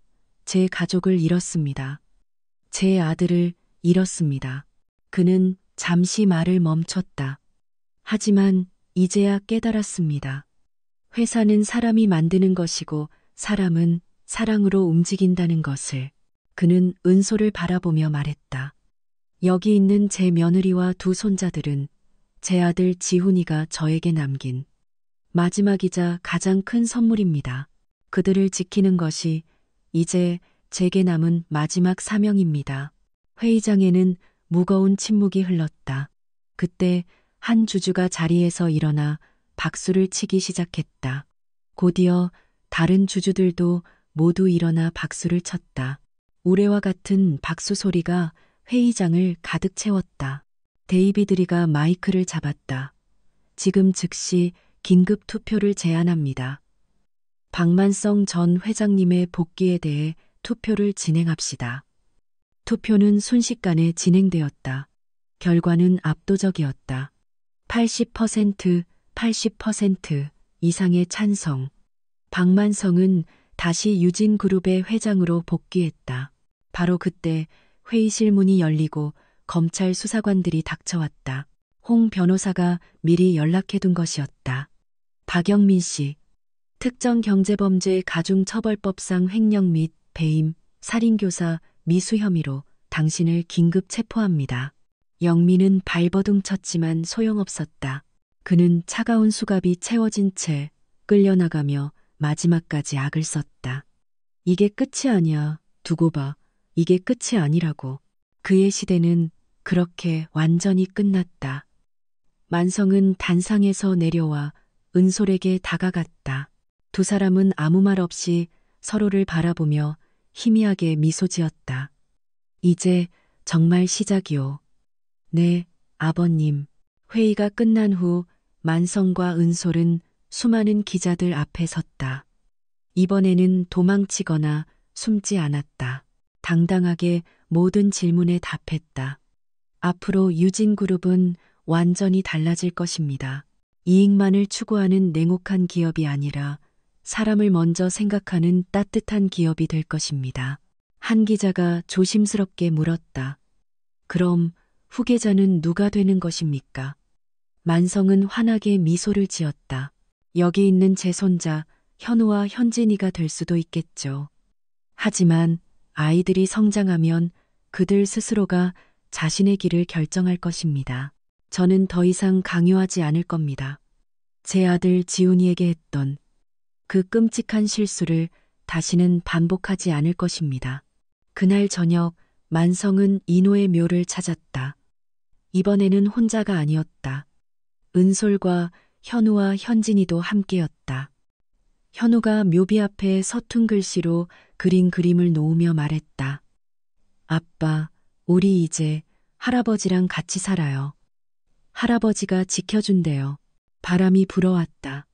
[SPEAKER 4] 제 가족을 잃었습니다. 제 아들을 잃었습니다. 그는 잠시 말을 멈췄다. 하지만 이제야 깨달았습니다. 회사는 사람이 만드는 것이고 사람은 사랑으로 움직인다는 것을. 그는 은솔을 바라보며 말했다. 여기 있는 제 며느리와 두 손자들은 제 아들 지훈이가 저에게 남긴 마지막이자 가장 큰 선물입니다. 그들을 지키는 것이 이제 제게 남은 마지막 사명입니다. 회의장에는 무거운 침묵이 흘렀다. 그때 한 주주가 자리에서 일어나 박수를 치기 시작했다. 곧이어 다른 주주들도 모두 일어나 박수를 쳤다. 우레와 같은 박수 소리가 회의장을 가득 채웠다. 데이비드리가 마이크를 잡았다. 지금 즉시 긴급 투표를 제안합니다. 박만성 전 회장님의 복귀에 대해 투표를 진행합시다. 투표는 순식간에 진행되었다. 결과는 압도적이었다. 80% 이상의 찬성. 박만성은 다시 유진그룹의 회장으로 복귀했다. 바로 그때 회의실 문이 열리고 검찰 수사관들이 닥쳐왔다. 홍 변호사가 미리 연락해둔 것이었다. 박영민 씨, 특정경제범죄 가중처벌법상 횡령 및 배임, 살인교사, 미수 혐의로 당신을 긴급 체포합니다. 영민은 발버둥 쳤지만 소용없었다. 그는 차가운 수갑이 채워진 채 끌려나가며 마지막까지 악을 썼다. 이게 끝이 아니야. 두고 봐. 이게 끝이 아니라고. 그의 시대는 그렇게 완전히 끝났다. 만성은 단상에서 내려와 은솔에게 다가갔다. 두 사람은 아무 말 없이 서로를 바라보며 희미하게 미소 지었다. 이제 정말 시작이오. 네, 아버님. 회의가 끝난 후 만성과 은솔은 수많은 기자들 앞에 섰다. 이번에는 도망치거나 숨지 않았다. 당당하게 모든 질문에 답했다. 앞으로 유진그룹은 완전히 달라질 것입니다. 이익만을 추구하는 냉혹한 기업이 아니라 사람을 먼저 생각하는 따뜻한 기업이 될 것입니다. 한 기자가 조심스럽게 물었다. 그럼 후계자는 누가 되는 것입니까? 만성은 환하게 미소를 지었다. 여기 있는 제 손자 현우와 현진이가 될 수도 있겠죠. 하지만 아이들이 성장하면 그들 스스로가 자신의 길을 결정할 것입니다. 저는 더 이상 강요하지 않을 겁니다. 제 아들 지훈이에게 했던 그 끔찍한 실수를 다시는 반복하지 않을 것입니다. 그날 저녁 만성은 인호의 묘를 찾았다. 이번에는 혼자가 아니었다. 은솔과 현우와 현진이도 함께였다. 현우가 묘비 앞에 서툰 글씨로 그린 그림을 놓으며 말했다. 아빠, 우리 이제 할아버지랑 같이 살아요. 할아버지가 지켜준대요. 바람이 불어왔다.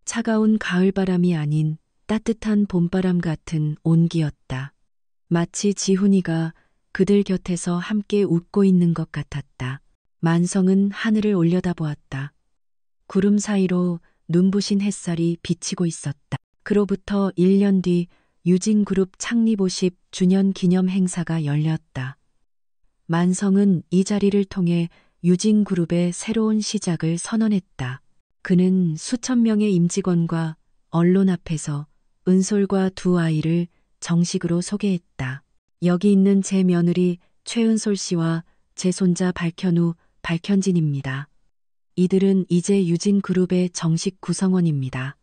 [SPEAKER 4] 차가운 가을바람이 아닌 따뜻한 봄바람 같은 온기였다. 마치 지훈이가 그들 곁에서 함께 웃고 있는 것 같았다. 만성은 하늘을 올려다보았다. 구름 사이로 눈부신 햇살이 비치고 있었다. 그로부터 1년 뒤 유진그룹 창립 50주년 기념 행사가 열렸다. 만성은 이 자리를 통해 유진그룹의 새로운 시작을 선언했다. 그는 수천 명의 임직원과 언론 앞에서 은솔과 두 아이를 정식으로 소개했다. 여기 있는 제 며느리 최은솔 씨와 제 손자 박현우, 박현진입니다. 이들은 이제 유진그룹의 정식 구성원입니다.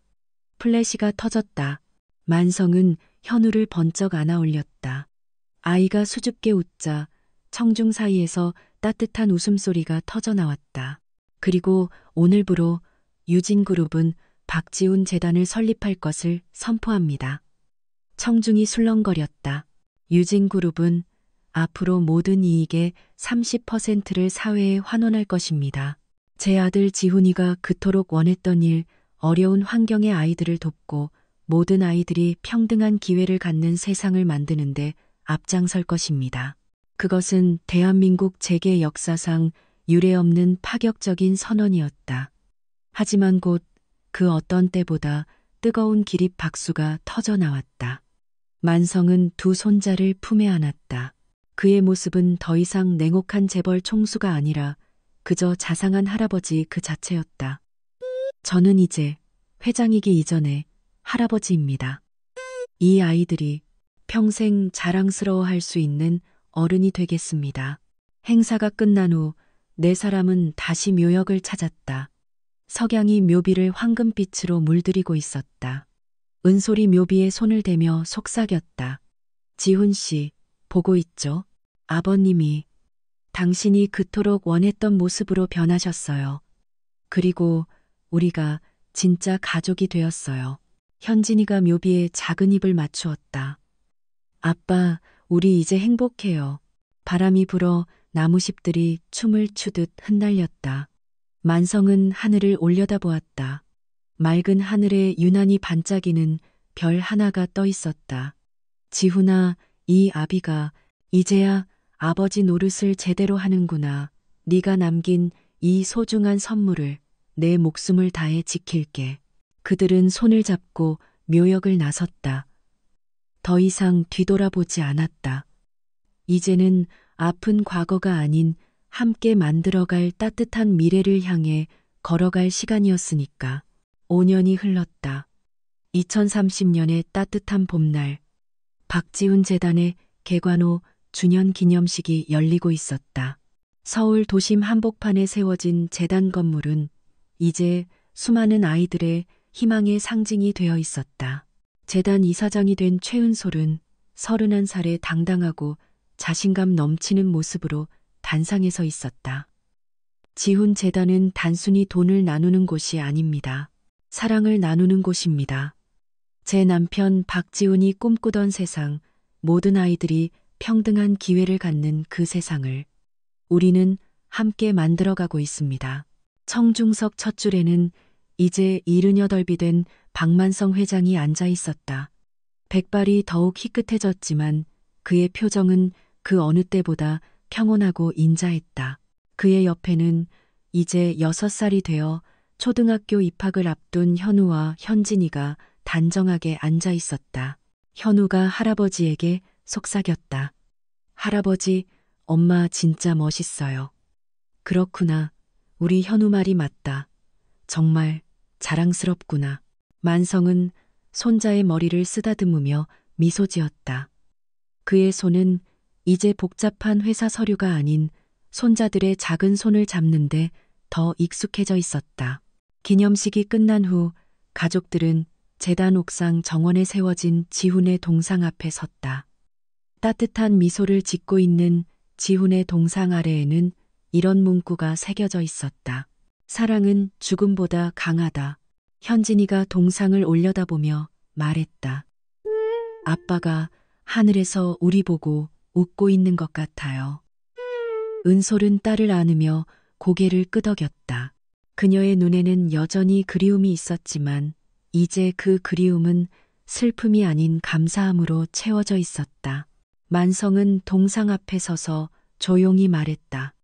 [SPEAKER 4] 플래시가 터졌다. 만성은 현우를 번쩍 안아 올렸다. 아이가 수줍게 웃자 청중 사이에서 따뜻한 웃음소리가 터져나왔다. 그리고 오늘부로 유진그룹은 박지훈 재단을 설립할 것을 선포합니다. 청중이 술렁거렸다. 유진그룹은 앞으로 모든 이익의 30%를 사회에 환원할 것입니다. 제 아들 지훈이가 그토록 원했던 일, 어려운 환경의 아이들을 돕고 모든 아이들이 평등한 기회를 갖는 세상을 만드는데 앞장설 것입니다. 그것은 대한민국 재계 역사상 유례없는 파격적인 선언이었다. 하지만 곧 그 어떤 때보다 뜨거운 기립 박수가 터져나왔다. 만성은 두 손자를 품에 안았다. 그의 모습은 더 이상 냉혹한 재벌 총수가 아니라 그저 자상한 할아버지 그 자체였다. 저는 이제 회장이기 이전에 할아버지입니다. 이 아이들이 평생 자랑스러워할 수 있는 어른이 되겠습니다. 행사가 끝난 후 네 사람은 다시 묘역을 찾았다. 석양이 묘비를 황금빛으로 물들이고 있었다. 은솔이 묘비에 손을 대며 속삭였다. 지훈 씨, 보고 있죠? 아버님이 당신이 그토록 원했던 모습으로 변하셨어요. 그리고 우리가 진짜 가족이 되었어요. 현진이가 묘비에 작은 입을 맞추었다. 아빠, 우리 이제 행복해요. 바람이 불어 나무십들이 춤을 추듯 흩날렸다. 만성은 하늘을 올려다보았다. 맑은 하늘에 유난히 반짝이는 별 하나가 떠 있었다. 지훈아, 이 아비가 이제야 아버지 노릇을 제대로 하는구나. 네가 남긴 이 소중한 선물을 내 목숨을 다해 지킬게. 그들은 손을 잡고 묘역을 나섰다. 더 이상 뒤돌아보지 않았다. 이제는 아픈 과거가 아닌 함께 만들어갈 따뜻한 미래를 향해 걸어갈 시간이었으니까. 5년이 흘렀다. 2030년의 따뜻한 봄날, 박지훈 재단의 개관 후 주년 기념식이 열리고 있었다. 서울 도심 한복판에 세워진 재단 건물은 이제 수많은 아이들의 희망의 상징이 되어 있었다. 재단 이사장이 된 최은솔은 31살에 당당하고 자신감 넘치는 모습으로 단상에 서 있었다. 지훈 재단은 단순히 돈을 나누는 곳이 아닙니다. 사랑을 나누는 곳입니다. 제 남편 박지훈이 꿈꾸던 세상, 모든 아이들이 평등한 기회를 갖는 그 세상을 우리는 함께 만들어가고 있습니다. 청중석 첫 줄에는 이제 78이 된 박만성 회장이 앉아 있었다. 백발이 더욱 희끗해졌지만 그의 표정은 그 어느 때보다 평온하고 인자했다. 그의 옆에는 이제 6살이 되어 초등학교 입학을 앞둔 현우와 현진이가 단정하게 앉아 있었다. 현우가 할아버지에게 속삭였다. 할아버지, 엄마 진짜 멋있어요. 그렇구나. 우리 현우 말이 맞다. 정말 자랑스럽구나. 만성은 손자의 머리를 쓰다듬으며 미소 지었다. 그의 손은 이제 복잡한 회사 서류가 아닌 손자들의 작은 손을 잡는데 더 익숙해져 있었다. 기념식이 끝난 후 가족들은 재단 옥상 정원에 세워진 지훈의 동상 앞에 섰다. 따뜻한 미소를 짓고 있는 지훈의 동상 아래에는 이런 문구가 새겨져 있었다. 사랑은 죽음보다 강하다. 현진이가 동상을 올려다보며 말했다. 아빠가 하늘에서 우리 보고 웃고 있는 것 같아요. 은솔은 딸을 안으며 고개를 끄덕였다. 그녀의 눈에는 여전히 그리움이 있었지만 이제 그 그리움은 슬픔이 아닌 감사함으로 채워져 있었다. 만성은 동상 앞에 서서 조용히 말했다.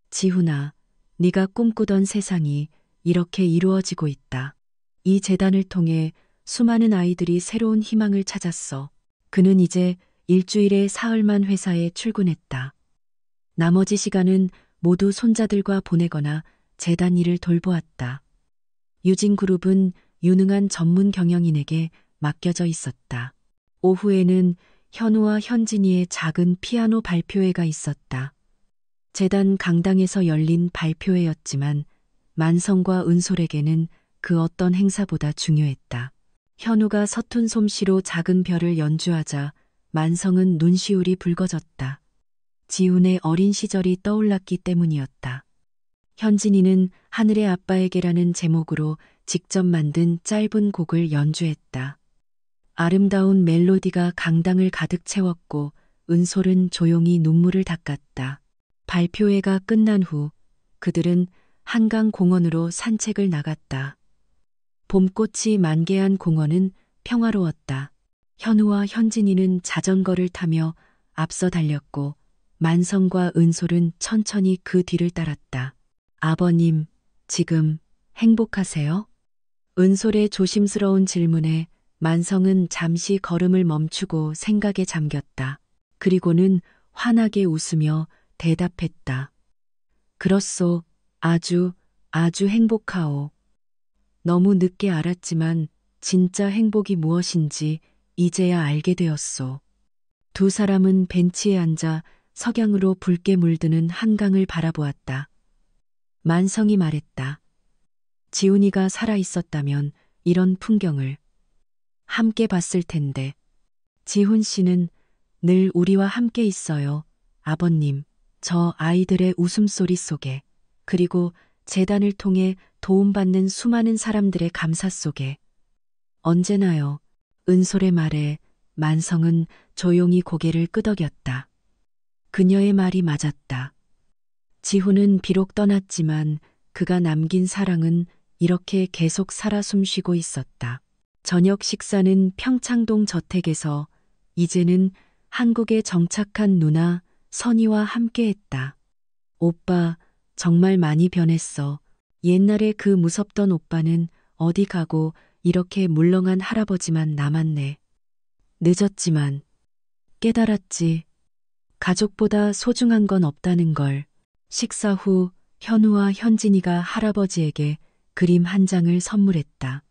[SPEAKER 4] 지훈아, 네가 꿈꾸던 세상이 이렇게 이루어지고 있다. 이 재단을 통해 수많은 아이들이 새로운 희망을 찾았어. 그는 이제 일주일에 사흘만 회사에 출근했다. 나머지 시간은 모두 손자들과 보내거나 재단 일을 돌보았다. 유진그룹은 유능한 전문 경영인에게 맡겨져 있었다. 오후에는 현우와 현진이의 작은 피아노 발표회가 있었다. 재단 강당에서 열린 발표회였지만 만성과 은솔에게는 그 어떤 행사보다 중요했다. 현우가 서툰 솜씨로 작은 별을 연주하자 만성은 눈시울이 붉어졌다. 지훈의 어린 시절이 떠올랐기 때문이었다. 현진이는 하늘의 아빠에게라는 제목으로 직접 만든 짧은 곡을 연주했다. 아름다운 멜로디가 강당을 가득 채웠고 은솔은 조용히 눈물을 닦았다. 발표회가 끝난 후 그들은 한강 공원으로 산책을 나갔다. 봄꽃이 만개한 공원은 평화로웠다. 현우와 현진이는 자전거를 타며 앞서 달렸고 만성과 은솔은 천천히 그 뒤를 따랐다. 아버님, 지금 행복하세요? 은솔의 조심스러운 질문에 만성은 잠시 걸음을 멈추고 생각에 잠겼다. 그리고는 환하게 웃으며 대답했다. 그렇소, 아주 행복하오. 너무 늦게 알았지만 진짜 행복이 무엇인지 이제야 알게 되었소. 두 사람은 벤치에 앉아 석양으로 붉게 물드는 한강을 바라보았다. 만성이 말했다. 지훈이가 살아 있었다면 이런 풍경을 함께 봤을 텐데. 지훈 씨는 늘 우리와 함께 있어요. 아버님, 저 아이들의 웃음소리 속에, 그리고 재단을 통해 도움받는 수많은 사람들의 감사 속에. 언제나요. 은솔의 말에 만성은 조용히 고개를 끄덕였다. 그녀의 말이 맞았다. 지훈은 비록 떠났지만 그가 남긴 사랑은 이렇게 계속 살아 숨쉬고 있었다. 저녁 식사는 평창동 저택에서 이제는 한국에 정착한 누나 선희와 함께했다. 오빠, 정말 많이 변했어. 옛날에 그 무섭던 오빠는 어디 가고 이렇게 물렁한 할아버지만 남았네. 늦었지만 깨달았지. 가족보다 소중한 건 없다는 걸. 식사 후 현우와 현진이가 할아버지에게 그림 한 장을 선물했다.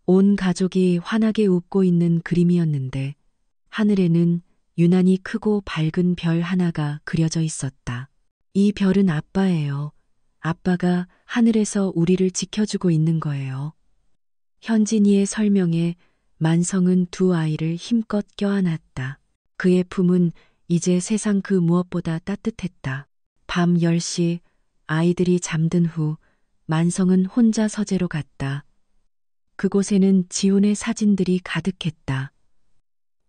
[SPEAKER 4] 온 가족이 환하게 웃고 있는 그림이었는데 하늘에는 유난히 크고 밝은 별 하나가 그려져 있었다. 이 별은 아빠예요. 아빠가 하늘에서 우리를 지켜주고 있는 거예요. 현진이의 설명에 만성은 두 아이를 힘껏 껴안았다. 그의 품은 이제 세상 그 무엇보다 따뜻했다. 밤 10시 아이들이 잠든 후 만성은 혼자 서재로 갔다. 그곳에는 지훈의 사진들이 가득했다.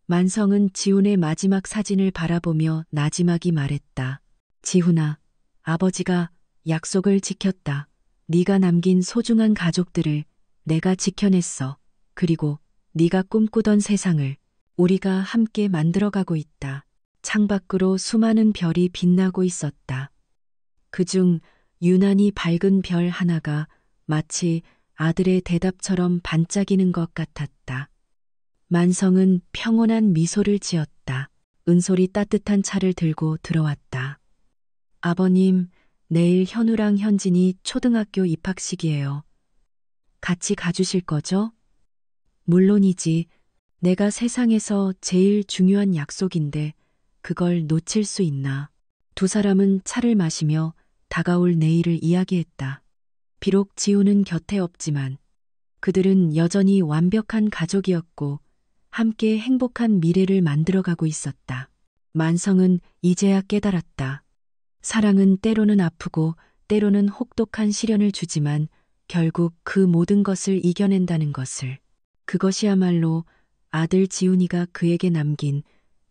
[SPEAKER 4] 만성은 지훈의 마지막 사진을 바라보며 나지막이 말했다. 지훈아, 아버지가 약속을 지켰다. 네가 남긴 소중한 가족들을 내가 지켜냈어. 그리고 네가 꿈꾸던 세상을 우리가 함께 만들어가고 있다. 창밖으로 수많은 별이 빛나고 있었다. 그중 유난히 밝은 별 하나가 마치 아들의 대답처럼 반짝이는 것 같았다. 만성은 평온한 미소를 지었다. 은솔이 따뜻한 차를 들고 들어왔다. 아버님, 내일 현우랑 현진이 초등학교 입학식이에요. 같이 가주실 거죠? 물론이지. 내가 세상에서 제일 중요한 약속인데 그걸 놓칠 수 있나. 두 사람은 차를 마시며 다가올 내일을 이야기했다. 비록 지우는 곁에 없지만 그들은 여전히 완벽한 가족이었고 함께 행복한 미래를 만들어가고 있었다. 만성은 이제야 깨달았다. 사랑은 때로는 아프고 때로는 혹독한 시련을 주지만 결국 그 모든 것을 이겨낸다는 것을. 그것이야말로 아들 지훈이가 그에게 남긴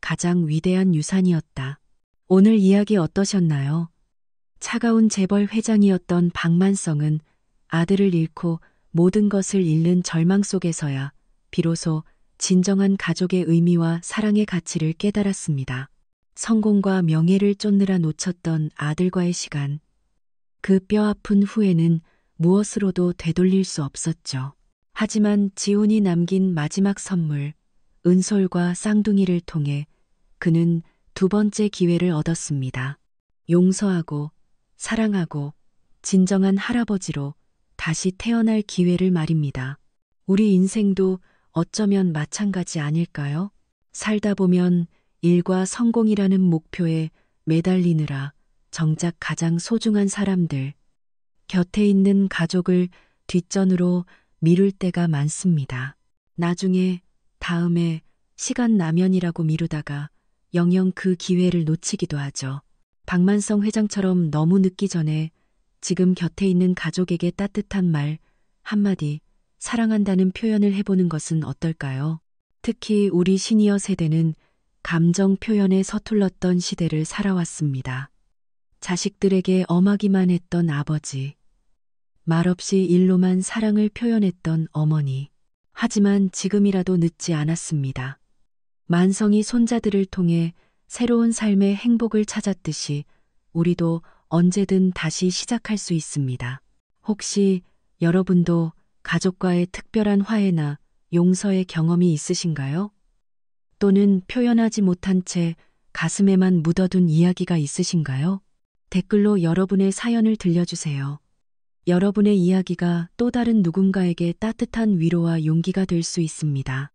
[SPEAKER 4] 가장 위대한 유산이었다. 오늘 이야기 어떠셨나요? 차가운 재벌 회장이었던 박만성은 아들을 잃고 모든 것을 잃는 절망 속에서야 비로소 진정한 가족의 의미와 사랑의 가치를 깨달았습니다. 성공과 명예를 쫓느라 놓쳤던 아들과의 시간. 그 뼈아픈 후회는 무엇으로도 되돌릴 수 없었죠. 하지만 지훈이 남긴 마지막 선물, 은솔과 쌍둥이를 통해 그는 두 번째 기회를 얻었습니다. 용서하고 사랑하고 진정한 할아버지로 다시 태어날 기회를 말입니다. 우리 인생도 어쩌면 마찬가지 아닐까요? 살다 보면 일과 성공이라는 목표에 매달리느라 정작 가장 소중한 사람들, 곁에 있는 가족을 뒷전으로 미룰 때가 많습니다. 나중에, 다음에, 시간 나면이라고 미루다가 영영 그 기회를 놓치기도 하죠. 박만성 회장처럼 너무 늦기 전에 지금 곁에 있는 가족에게 따뜻한 말 한마디, 사랑한다는 표현을 해보는 것은 어떨까요? 특히 우리 시니어 세대는 감정 표현에 서툴렀던 시대를 살아왔습니다. 자식들에게 엄하기만 했던 아버지, 말없이 일로만 사랑을 표현했던 어머니. 하지만 지금이라도 늦지 않았습니다. 만성이 손자들을 통해 새로운 삶의 행복을 찾았듯이 우리도 언제든 다시 시작할 수 있습니다. 혹시 여러분도 가족과의 특별한 화해나 용서의 경험이 있으신가요? 또는 표현하지 못한 채 가슴에만 묻어둔 이야기가 있으신가요? 댓글로 여러분의 사연을 들려주세요. 여러분의 이야기가 또 다른 누군가에게 따뜻한 위로와 용기가 될 수 있습니다.